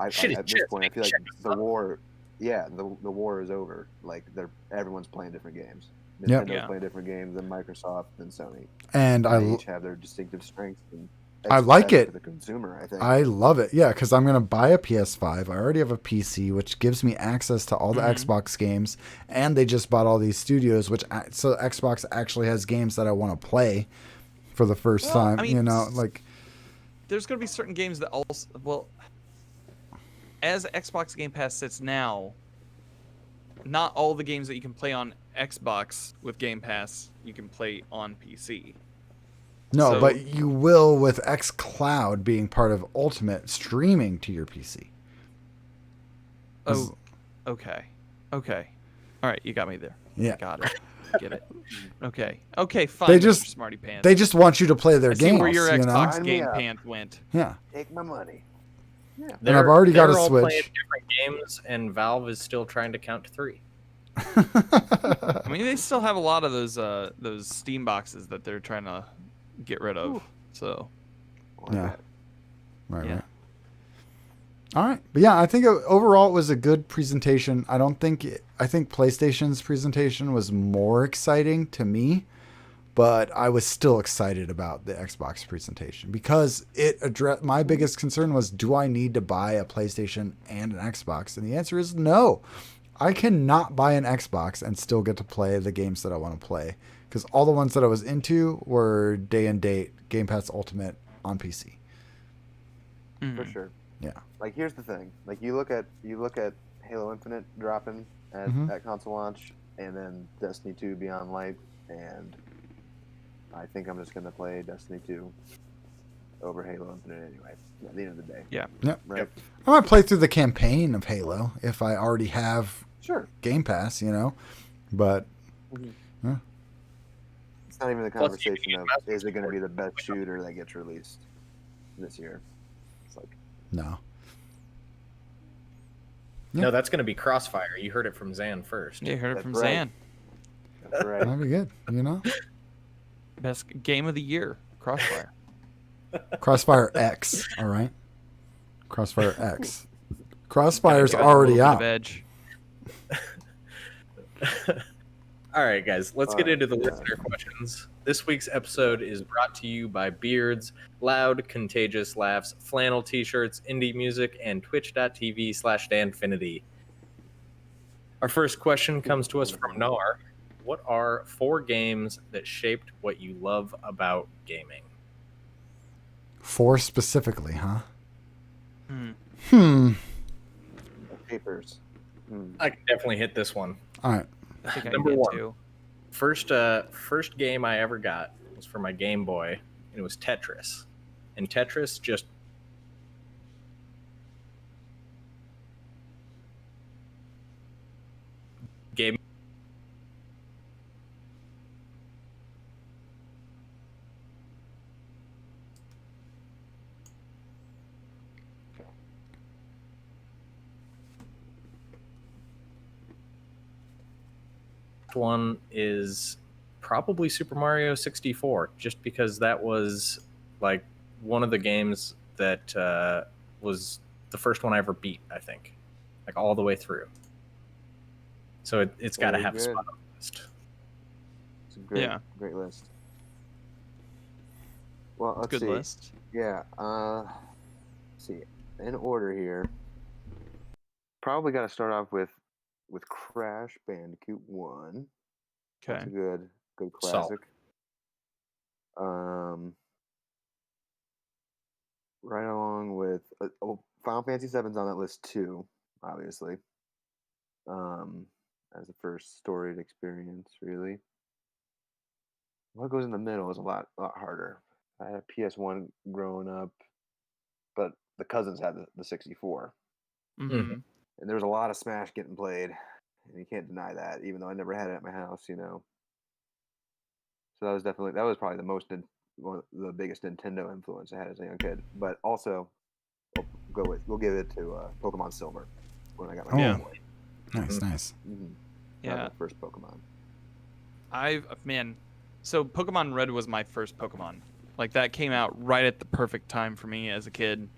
Shit is At this shit. point, I feel like Shit. the war. Yeah, the war is over. Like everyone's playing different games. Yep. Nintendo's Yeah. playing different games than Microsoft than Sony. And They each have their distinctive strengths. And I it's like better it. for the consumer. I think. I love it. Yeah, because I'm going to buy a PS5. I already have a PC, which gives me access to all the Xbox games. And they just bought all these studios, so Xbox actually has games that I want to play for the first Well, time. I mean, You know, like, There's going to be certain games that also, well, as Xbox Game Pass sits now, not all the games that you can play on Xbox with Game Pass you can play on PC. no, So- but you will with xCloud being part of Ultimate streaming to your PC. Oh, okay. Okay. All right, you got me there. Yeah. Got it. Get it. Okay. Okay, fine. They Mr. just- Smarty Pants. They just want you to play their I see games. where your you know? Xbox Sign me Game up. Pants went. Yeah. Take my money. And I've already got a they're all Switch. playing different games, and Valve is still trying to count to 3. I mean, they still have a lot of those Steam boxes that they're trying to get rid of. So, Like Yeah. that. Right, Yeah. right. All right. But yeah, I think overall it was a good presentation. I think PlayStation's presentation was more exciting to me, but I was still excited about the Xbox presentation because it addressed my biggest concern was, do I need to buy a PlayStation and an Xbox? And the answer is no. I cannot buy an Xbox and still get to play the games that I want to play, because all the ones that I was into were day and date Game Pass Ultimate on PC. For sure. Yeah. Like here's the thing. Like you look at Halo Infinite dropping at, Mhm. at console launch, and then Destiny 2 Beyond Light, and I think I'm just gonna play Destiny 2 over Halo Infinite anyway. At the end of the day. Yeah. Yep. Right. I might play through the campaign of Halo if I already have Sure. Game Pass, you know. But It's not even the Plus, you conversation can of get is it going to be the best shooter that gets released this year. It's like no. No, that's going to be Crossfire. You heard it from Zan first. You heard it That's from right. Zan. that's right. That'd be good, you know. Best game of the year, Crossfire. Crossfire X, all right. Crossfire X. Crossfire's Give it a already little bit of out. edge. All right, guys, let's get All into the right. listener questions. This week's episode is brought to you by Beards, Loud, Contagious Laughs, Flannel T-shirts, indie music, and twitch.tv/Danfinity. Our first question comes to us from Nar. What are 4 games that shaped what you love about gaming? 4 specifically, huh? Hmm. Papers. I can definitely hit this one. All right. I think I Number can get 1. two. First game I ever got was for my Game Boy, and it was Tetris. And Tetris just gave one is probably Super Mario 64, just because that was like one of the games that was the first one I ever beat, I think, like all the way through. So it's got to Very have a good. spot on the list. It's a great, Yeah. great list. Well, let's Good see. list. Yeah. Let's see. In order here, probably got to start off with Crash Bandicoot 1. That's Okay. a good Solid. classic. Right along with Final Fantasy VII's on that list too, obviously. As the first storied experience, really. What goes in the middle is a lot harder. I had a PS1 growing up, but the cousins had the 64, Mm-hmm. and there was a lot of Smash getting played, and you can't deny that, even though I never had it at my house, you know. So that was probably one of the biggest Nintendo influence I had as a young kid. But also, we'll give it to Pokemon Silver when I got my Yeah. Game Boy. Nice, nice. Mm-hmm. Yeah. That was my first Pokemon. So Pokemon Red was my first Pokemon. Like that came out right at the perfect time for me as a kid,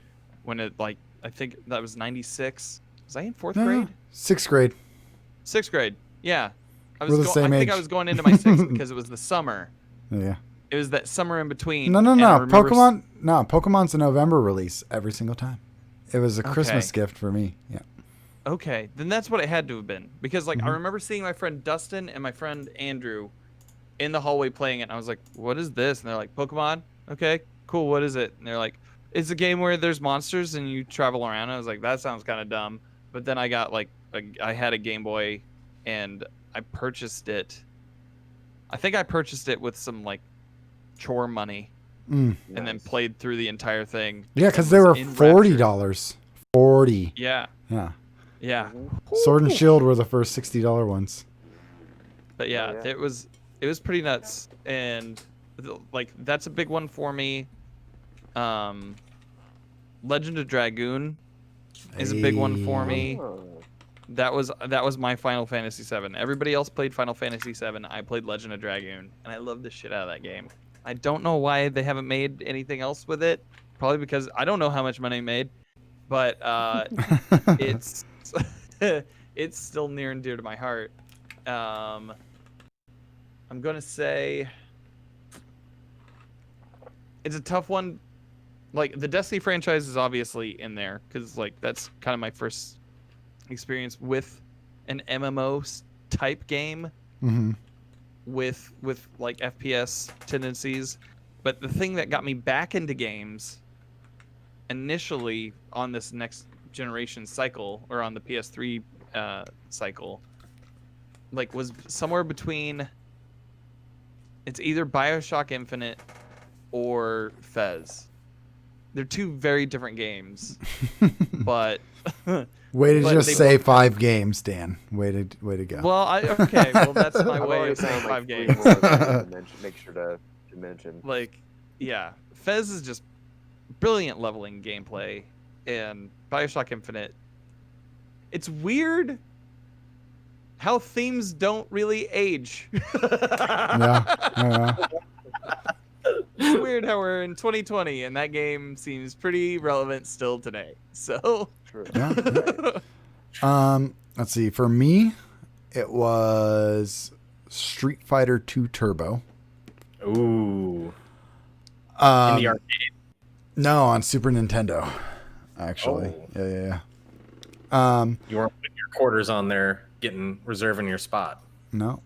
when it I think that was '96. Was I in fourth grade? 6th grade. 6th grade. Yeah. We're the same I think I age. was going into my 6th because it was the summer. Yeah. It was that summer in between. No. and I remember Pokemon's a November release every single time. It was a Christmas Okay. gift for me. Yeah. Okay, then that's what it had to have been, because I Mhm. remember seeing my friend Dustin and my friend Andrew in the hallway playing it, and I was like, "What is this?" And they're like, "Pokemon." Okay, cool. What is it? And they're like, "It's a game where there's monsters and you travel around." I was like, "That sounds kind of dumb." But then I got I had a Game Boy, and I purchased it. I think I purchased it with some chore money, Mm. and then Nice. played through the entire thing. Yeah, and because they was were in $40. 40. Yeah, Yeah. yeah. Sword and Shield were the first $60 ones. But yeah, yeah. it was pretty nuts, and that's a big one for me. Legend of Dragoon is a big one for me. Oh, That was my Final Fantasy VII. Everybody else played Final Fantasy VII. I played Legend of Dragoon, and I loved the shit out of that game. I don't know why they haven't made anything else with it. Probably because I don't know how much money it made, but it's it's still near and dear to my heart. I'm gonna say it's a tough one. Like the Destiny franchise is obviously in there because that's kind of my first experience with an MMO type game hmm with FPS tendencies. But the thing that got me back into games initially on this next generation cycle, or on the PS3 cycle, was somewhere between, it's either BioShock Infinite or Fez. They're two very different games, but Way to But just they say both- 5 games, Dan. Way to go. well, that's my I've way already of saying found 5 3 games. more that I need to make sure to mention. Yeah, Fez is just brilliant leveling gameplay, and BioShock Infinite, it's weird how themes don't really age. yeah. It's weird how we're in 2020 and that game seems pretty relevant still today. So True. Yeah. Let's see. For me, it was Street Fighter 2 Turbo. Ooh. In Um, the arcade. no, on Super Nintendo, actually. Oh. Yeah. You weren't putting your quarters on there, reserving your spot. No.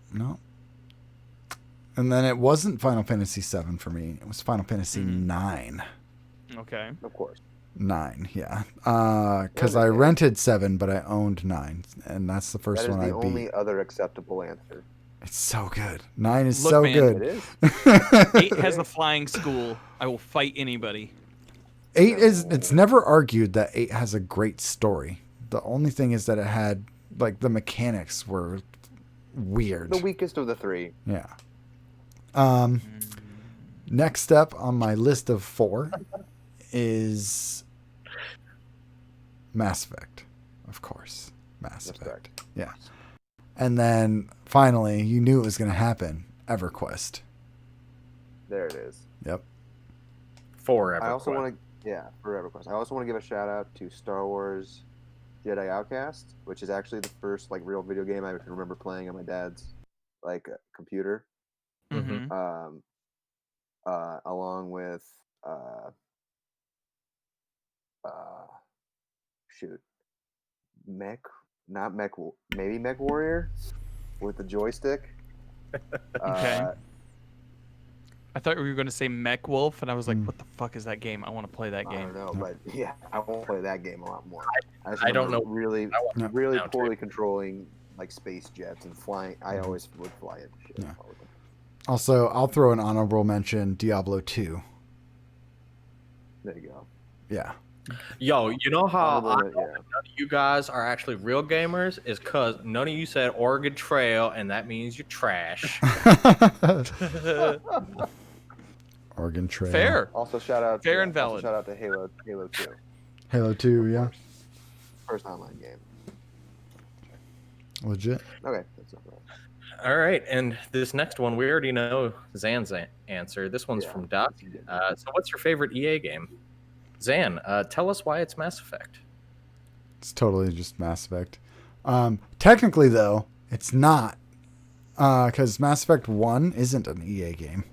And then it wasn't Final Fantasy 7 for me. It was Final Fantasy 9. okay. Of course. 9, yeah. Because I rented 7, but I owned 9, and that's the first That is one the I beat. only other acceptable answer. It's so good. 9 is Look, so man, good. It is. 8 has a flying school. I will fight anybody. 8 is, it's never argued that 8 has a great story. The only thing is that it had, the mechanics were weird. The weakest of the 3. Yeah. Next up on my list of 4 is Mass Effect, of course. Mass Effect. Yeah. And then finally, you knew it was going to happen. EverQuest. There it is. Yep. For I also EverQuest. want to, for EverQuest. I also want to give a shout out to Star Wars Jedi Outcast, which is actually the first like real video game I can remember playing on my dad's like computer. Mm-hmm. Along with Mech Warrior with the joystick. Okay. I thought you were going to say Mech Wolf, and I was like, Mm. what the fuck is that game? I want to play that I game. don't know, but yeah, I won't play that game a lot more. just I don't remember know. Really, I want Yeah. really now, too. poorly controlling like space jets and flying. I always would fly it. Shit Yeah. all the time. Also, I'll throw an honorable mention, Diablo 2. There you go. Yeah. Yo, you know how I Honorable, know that none of you guys are actually real gamers is because none of you said Oregon Trail, and that means you're trash. Oregon Trail. Fair. Also, shout out. Fair yeah, and valid. Also shout out to Halo 2, Halo 2, yeah. first online game. Legit. Okay, that's not bad. All right, and this next one, we already know Zan's answer. This one's Yeah. from Doc. So what's your favorite EA game? Zan, tell us why it's Mass Effect. It's totally just Mass Effect. Technically, though, it's not. Because Mass Effect 1 isn't an EA game.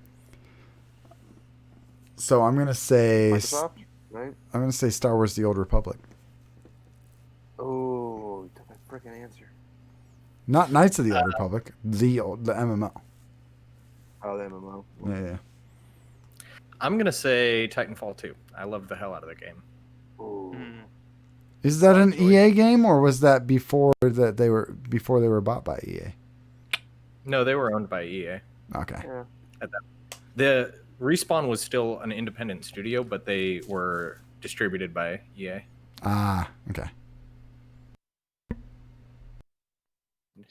So I'm going to say... Microsoft, right? I'm going to say Star Wars The Old Republic. Oh, you took my freaking answer. Not Knights of the Old Republic. The MMO. Oh, the MMO. Yeah. I'm going to say Titanfall 2. I love the hell out of the game. Ooh. Mm. Is that an EA game, or was that before they were bought by EA? No, they were owned by EA. Okay. Yeah. The Respawn was still an independent studio, but they were distributed by EA. Ah, okay. I'm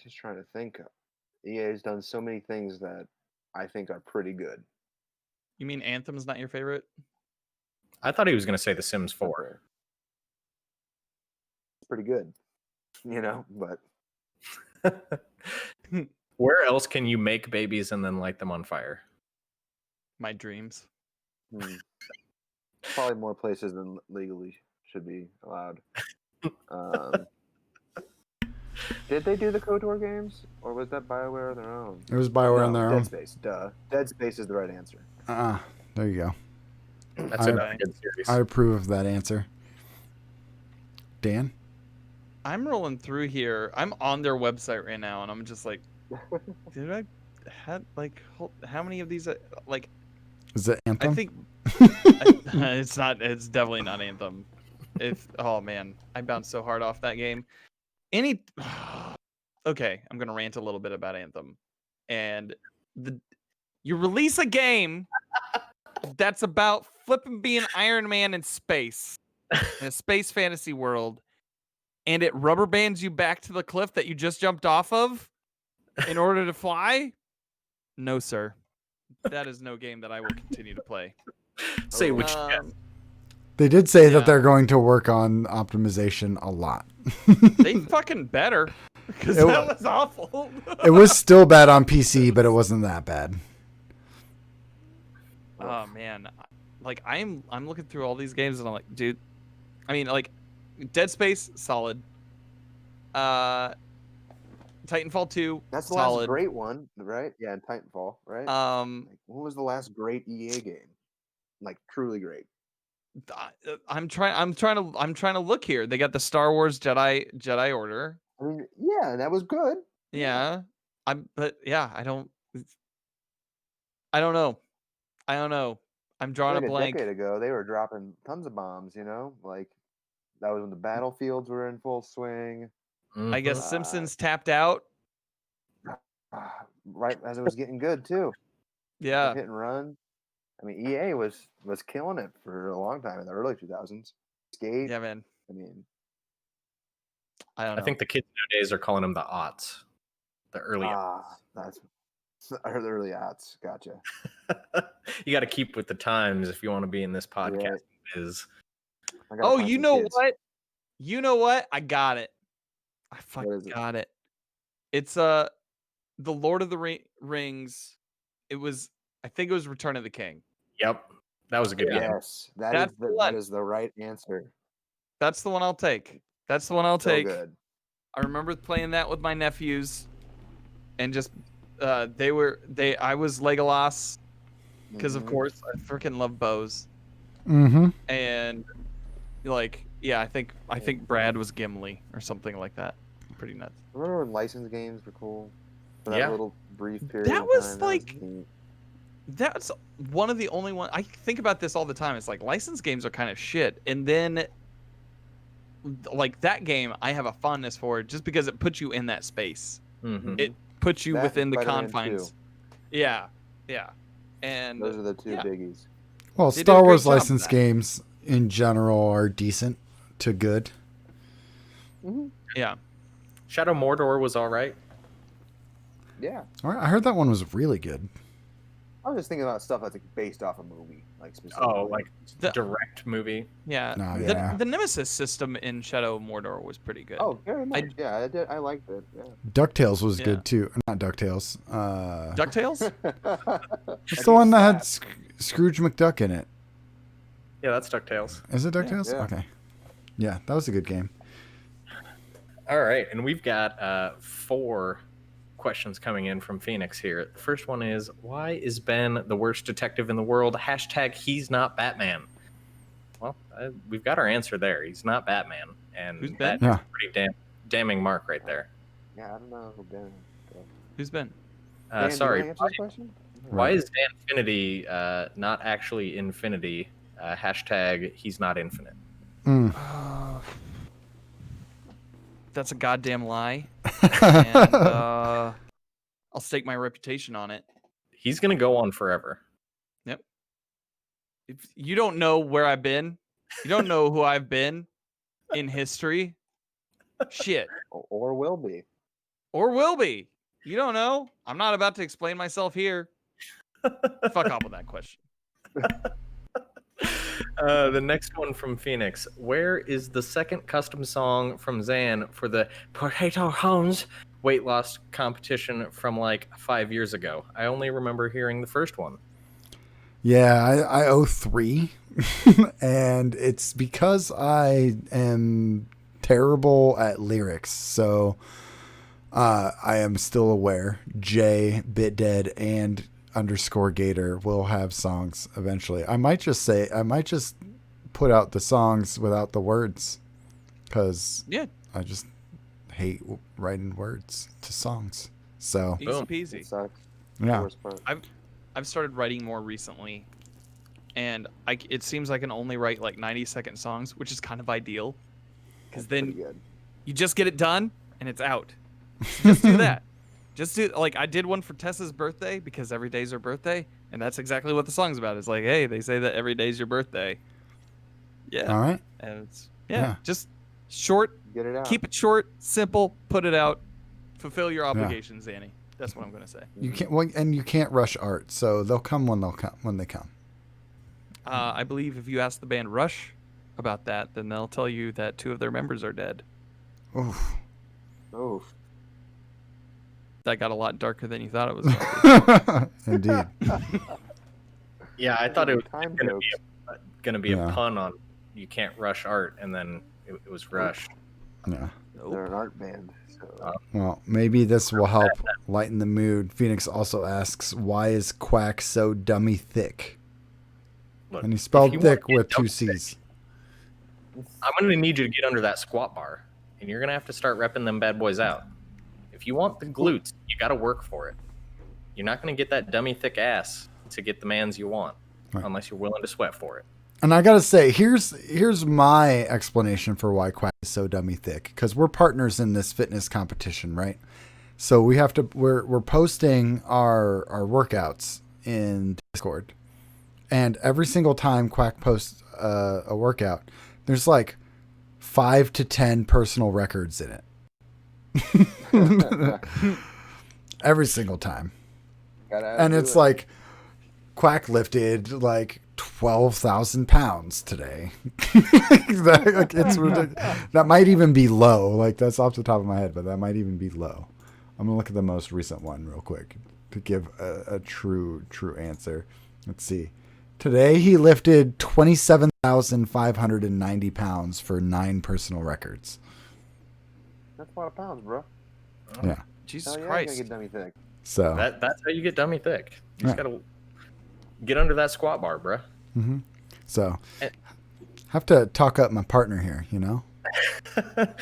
just trying to think. EA has done so many things that I think are pretty good. You mean Anthem's not your favorite? I thought he was going to say The Sims 4. Okay. It's pretty good, but Where else can you make babies and then light them on fire? My dreams. Probably more places than legally should be allowed. Did they do the KOTOR games, or was that BioWare on their own? It was BioWare on their Dead own. Space, duh. Dead Space is the right answer. There you go. That's I- another good series. I approve of that answer. Dan? I'm rolling through here. I'm on their website right now, and I'm just like, did I had like how many of these? Like, Is it Anthem? I think it's not. It's definitely not Anthem. Oh man, I bounced so hard off that game. Okay, I'm gonna rant a little bit about Anthem, and you release a game that's about flipping being Iron Man in space, in a space fantasy world, and it rubber bands you back to the cliff that you just jumped off of in order to fly. No, sir, that is no game that I will continue to play. Say which They did say Yeah. that they're going to work on optimization a lot. They fucking better, because It that wa- was awful. It was still bad on PC, but it wasn't that bad. Oh man, like I'm looking through all these games and I'm like, dude, I mean, like, Dead Space, solid. Titanfall 2, That's the solid. last great one, right? Yeah, and Titanfall, right? Like, when was the last great EA game? Like truly great. I'm trying to look here. They got the Star Wars Jedi Order. I mean, yeah, that was good. Yeah, I don't know. I'm drawing Like a a blank. decade ago, they were dropping tons of bombs. Like that was when the battlefields were in full swing. I guess Mhm. Simpsons tapped out. Right as it was getting good too. Yeah, Hit and run. I mean, EA was killing it for a long time in the early 2000s. Skate. yeah, man. I mean, I don't know. I think the kids nowadays are calling them the aughts. The early that's the early odds. Gotcha. You got to keep with the times if you want to be in this podcast. Right. Is I gotta Oh, find you some know kids. what? You know what? I got it. I What fucking is it? got it. It's the Lord of the Rings. I think it was Return of the King. Yep, that was a good game. Yes, That's the that one. is the right answer. That's the one I'll take. That's the one I'll So take. good. I remember playing that with my nephews, and just I was Legolas because of course I freaking love bows, Mm-hmm. and like yeah, I think Brad was Gimli or something like that. Pretty nuts. Remember when license games were cool? For that Yeah. little brief period. That of was time, like- neat. That's one of the only one I think about this all the time. It's like licensed games are kind of shit, and then like that game I have a fondness for just because it puts you in that space. Mhm. It puts you That within and the Spider-Man confines. 2. Yeah, and Those are the two yeah. biggies. Well, They did a Star great Wars job of licensed that. games in general are decent to good. yeah. Shadow Mordor was all right. Yeah. I heard that one was really good. I was just thinking about stuff that's like based off a movie, like specifically. Oh, like The- direct movie. Yeah, No, the, yeah. the Nemesis system in Shadow of Mordor was pretty good. Oh, very much. Yeah, I did. I liked it. Yeah. DuckTales was Yeah. good too. Not DuckTales. DuckTails? It's the one that had Scrooge McDuck in it. Yeah, that's DuckTales. Is it DuckTales? Yeah. Okay. Yeah, that was a good game. All right, and we've got 4 questions coming in from Phoenix here. The first one is, why is Ben the worst detective in the world? # he's not Batman. Well, we've got our answer there. He's not Batman, and Who's Ben? that's Yeah. a pretty damning mark right there. Yeah, I don't know who Ben. Who's Ben? Dan, do you Sorry, wanna answer this question? why is Danfinity not actually Infinity? # he's not infinite. Mm. That's a goddamn lie. And I'll stake my reputation on it. He's gonna go on forever. If you don't know where I've been, you don't know who I've been in history, shit. Or will be. Or will be. You don't know. I'm not about to explain myself here. Fuck off with that question. The next one from Phoenix. Where is the second custom song from Zan for the Potato Hounds weight loss competition from like 5 years ago? I only remember hearing the first one. Yeah, I owe 3. And it's because I am terrible at lyrics. So I am still aware J, BitDead, and _Gator will have songs eventually. I might just put out the songs without the words, because Yeah, I just hate writing words to songs. So easy Boom. peasy. It sucks. yeah, Worst part. I've started writing more recently, and it seems I can only write like 90-second songs, which is kind of ideal, because Pretty then good. you just get it done and it's out. Just do that. Just do like I did one for Tessa's birthday because every day's her birthday, and that's exactly what the song's about. It's like, hey, they say that every day's your birthday. Yeah, all right. and it's Yeah. just short. Get it out. Keep it short, simple. Put it out. Fulfill your obligations, Annie. That's what I'm gonna say. You can't and you can't rush art, so they'll come when they come. I believe if you ask the band Rush about that, then they'll tell you that 2 of their members are dead. Oof. Oh, That got a lot darker than you thought it was going to Indeed. Yeah, I thought it was time going jokes. to be Yeah. a pun on you can't rush art, and then it was rush. Yeah. be. They're an art band. So. Well, maybe this will help lighten the mood. Phoenix also asks, why is Quack so dummy thick? Look, And he if spelled you thick wanna with get 2 dumb C's. I'm going to need you to get under that squat bar, and you're going to have to start repping them bad boys out. If you want the glutes, you got to work for it. You're not going to get that dummy thick ass to get the mans you want, Right. unless you're willing to sweat for it. And I gotta say, here's my explanation for why Quack is so dummy thick. Because we're partners in this fitness competition, right? So we're posting our workouts in Discord, and every single time Quack posts a workout, there's like 5 to 10 personal records in it. Every single time. And it's like Quack lifted like 12,000 pounds today. It's ridiculous. That might even be low. Like, that's off the top of my head, but that might even be low. I'm gonna look at the most recent one real quick to give a true answer. Let's see. Today he lifted 27,590 pounds for 9 personal records. That's a lot of pounds, bro. Yeah. Jesus Hell yeah, Christ. I gotta get dummy thick. So. That's how you get dummy thick. You just Yeah. gotta get under that squat bar, bruh. Mm-hmm. So. Eh. Have to talk up my partner here, you know. Right.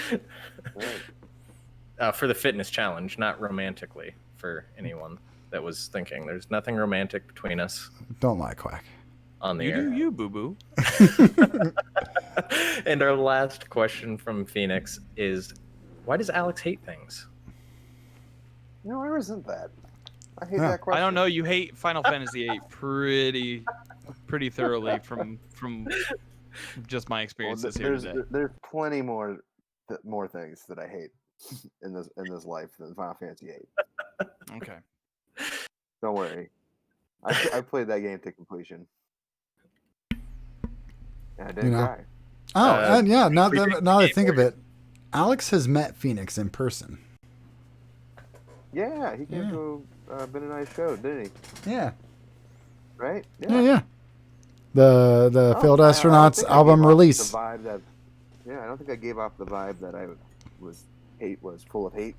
For the fitness challenge, not romantically. For anyone that was thinking, there's nothing romantic between us Don't lie, Quack. on the You air. do you, boo boo. And our last question from Phoenix is, why does Alex hate things? No, I resent that. I hate Yeah. that question. I don't know. You hate Final Fantasy VIII pretty thoroughly from just my Well, experiences here today. there's plenty more things that I hate in this life than Final Fantasy VIII. Okay. Don't worry. I played that game to completion. And I didn't know. cry. Oh, and yeah. Now we that did I Game think of Boy. it, Alex has met Phoenix in person. Yeah, he came Yeah. to Ben and I's show, didn't he? Yeah. Right? Yeah. The Oh, Failed I Astronauts think I album gave off release. The vibe that, I don't think I gave off the vibe that I was full of hate.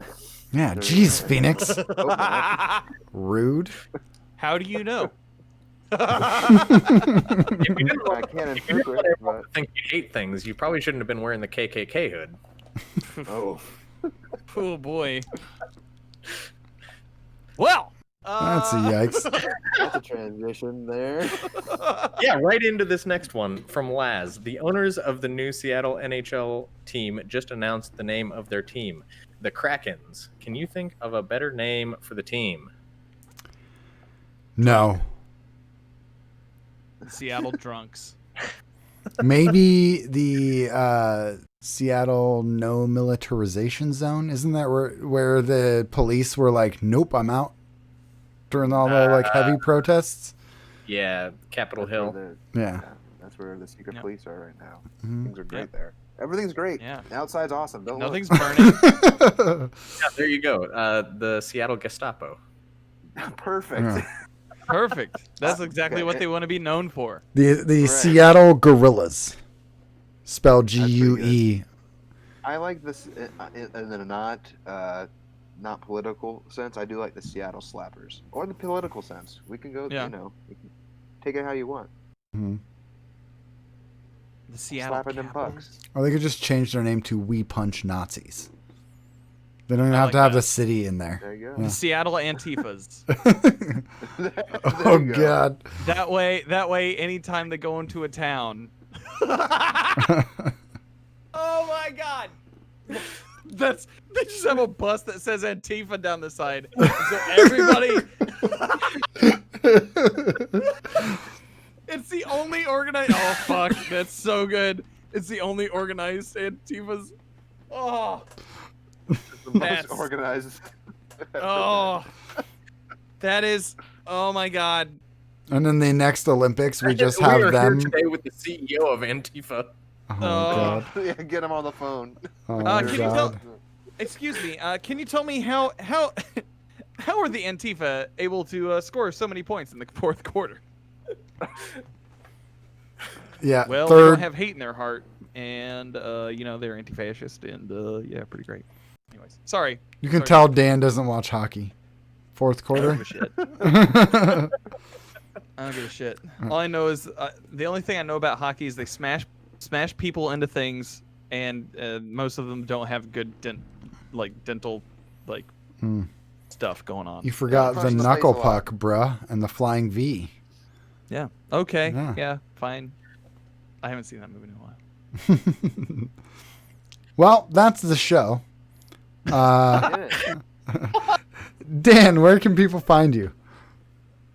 Yeah. Jeez, Phoenix. Oh, no. Rude. How do you know? If you didn't I want, can't if you didn't want interpret, everyone to think you hate things, you probably shouldn't have been wearing the KKK hood. but oh, Oh boy. Well. That's a yikes. that's a transition there. Yeah, right into this next one from Laz. The owners of the new Seattle NHL team just announced the name of their team, the Krakens. Can you think of a better name for the team? No. Seattle drunks. Maybe the Seattle no militarization zone. Isn't that where the police were like, "Nope, I'm out," during all the like heavy protests? Yeah, Capitol That's where the- Yeah. that's where the secret Yep. police are right now. Mhm. Things are great Yep. there. Everything's great. Yeah. The outside's awesome. Don't look. Nothing's burning. Yeah, there you go. The Seattle Gestapo. Perfect. Yeah. Perfect. That's exactly what they want to be known for. The Correct. Seattle Gorillas, spelled pretty GUE. I like this in a not political sense. I do like the Seattle Slappers, or the political sense. We can go. Yeah. You can take it how you want. Mhm. The Seattle Slapping them Capitals. bucks. Or they could just change their name to We Punch Nazis. They don't even I have like to have that. the city in there. There you go. The Seattle Antifas. There Oh you go. God. That way, anytime they go into a town. Oh my God! They just have a bus that says Antifa down the side, so everybody. It's the only organized. Oh fuck! That's so good. It's the only organized Antifas. Oh, The most That's- organized. oh, that is. Oh my God. And then the next Olympics, we just We have are them. here today with the CEO of Antifa. Oh Oh. God. Yeah, get him on the phone. Oh can you tell- God. Excuse me. Can you tell me how how are the Antifa able to score so many points in the fourth quarter? Yeah. Well, they third. don't have hate in their heart, and they're anti-fascist, and yeah, pretty great. Anyways, sorry. You can Sorry. tell Dan doesn't watch hockey. Fourth I don't quarter. give a shit. I don't give a shit. All I know is the only thing I know about hockey is they smash people into things, and most of them don't have good dental Hmm. stuff going on. You forgot the Punch the face knuckle a lot. puck, bruh, and the flying V. Yeah. Okay. Yeah. Yeah. Fine. I haven't seen that movie in a while. Well, that's the show. Did it. Dan, where can people find you?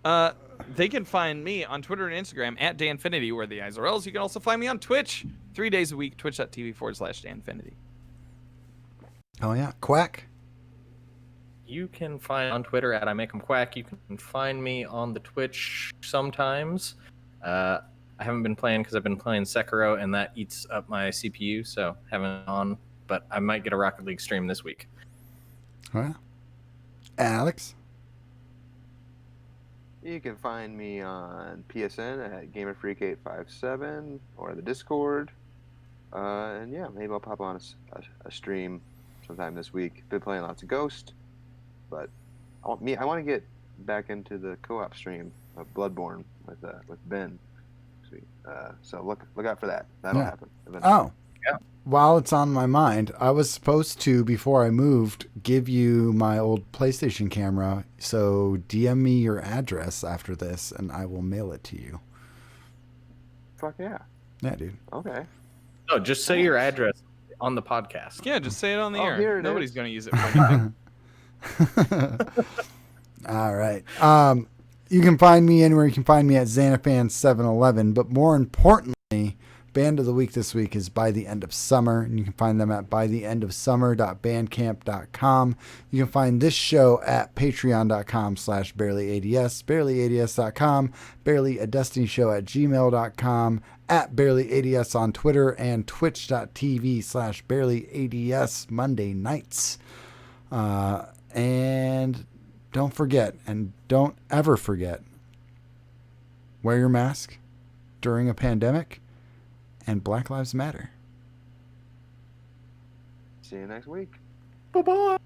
They can find me on Twitter and Instagram at Danfinity, where the eyes are L's. You can also find me on Twitch 3 days a week, twitch.tv/Danfinity. Oh yeah, Quack. You can find on Twitter at I Make 'Em Quack. You can find me on the Twitch sometimes. I haven't been playing because I've been playing Sekiro, and that eats up my CPU, so haven't on. But I might get a Rocket League stream this week. Oh, yeah. Alex. You can find me on PSN at GamerFreak857 or the Discord. And yeah, maybe I'll pop on a stream sometime this week. Been playing lots of Ghost, but I want to get back into the co-op stream of Bloodborne with Ben. So look out for that. That'll happen eventually. Oh. Yeah. While it's on my mind, I was supposed to, before I moved, give you my old PlayStation camera. So DM me your address after this, and I will mail it to you. Fuck yeah. Yeah, dude. Okay. No, just say your address on the podcast. Yeah, just say it on the Oh, here air. it Nobody's is. going to use it for anything. All right. You can find me anywhere. You can find me at Xanafan711. But more importantly, Band of the Week this week is By the End of Summer. And you can find them at bytheendofsummer.bandcamp.com. You can find this show at patreon.com/barelyads, barelyads.com, barelyadestinyshow@gmail.com, at barelyads on Twitter, and twitch.tv/barelyads Monday nights. And don't forget, and don't ever forget, wear your mask during a pandemic, and Black Lives Matter. See you next week. Bye-bye.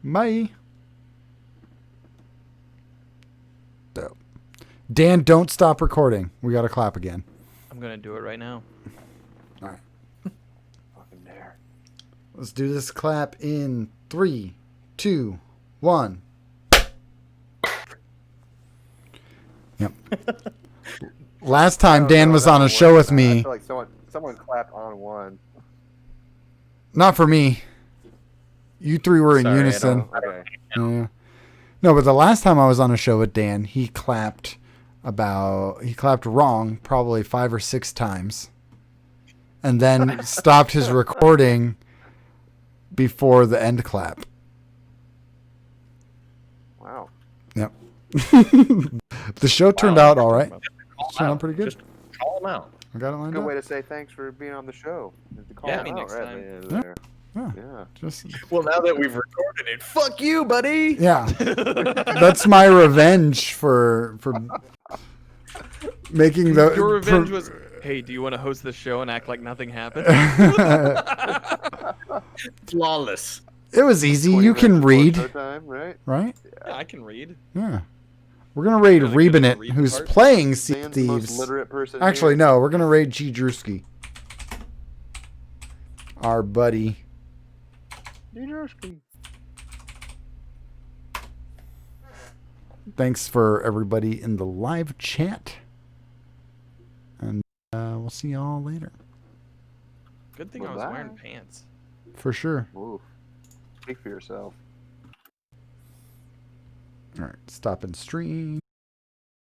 Bye. So, Dan, don't stop recording. We got to clap again. I'm going to do it right now. All right. Fucking dare. Let's do this clap in 3, 2, 1. Yep. Last time Dan was on a show with I me. feel like someone clapped on one. Not for me. You three were in Sorry, I unison. don't- Okay. Yeah. No, but the last time I was on a show with Dan, he clapped wrong probably 5 or 6 times. And then stopped his recording before the end clap. Wow. Yep. The show turned out all right. Call Turned them out pretty good. Just call them out. I got it lined Good up. way to say thanks for being on the show. To call Yeah. them Me out next right time. at the end Yeah. there. Yeah. Yeah. Just Well, now that we've recorded it, fuck you, buddy. yeah. That's my revenge for making the Your revenge was, hey, do you want to host the show and act like nothing happened? Flawless. It was easy. 20 You can minutes read, before showtime, right? right? Yeah, I can read. Yeah. We're gonna raid Really good at Rebenit, the read who's part. playing Sea Dan's the most Thieves. literate person Actually, here. no. We're gonna raid G. Drewski, our buddy. Thanks for everybody in the live chat, and we'll see y'all later Good thing I was Bye-bye. wearing pants. for sure. Ooh. Speak for yourself. All right, stop and stream.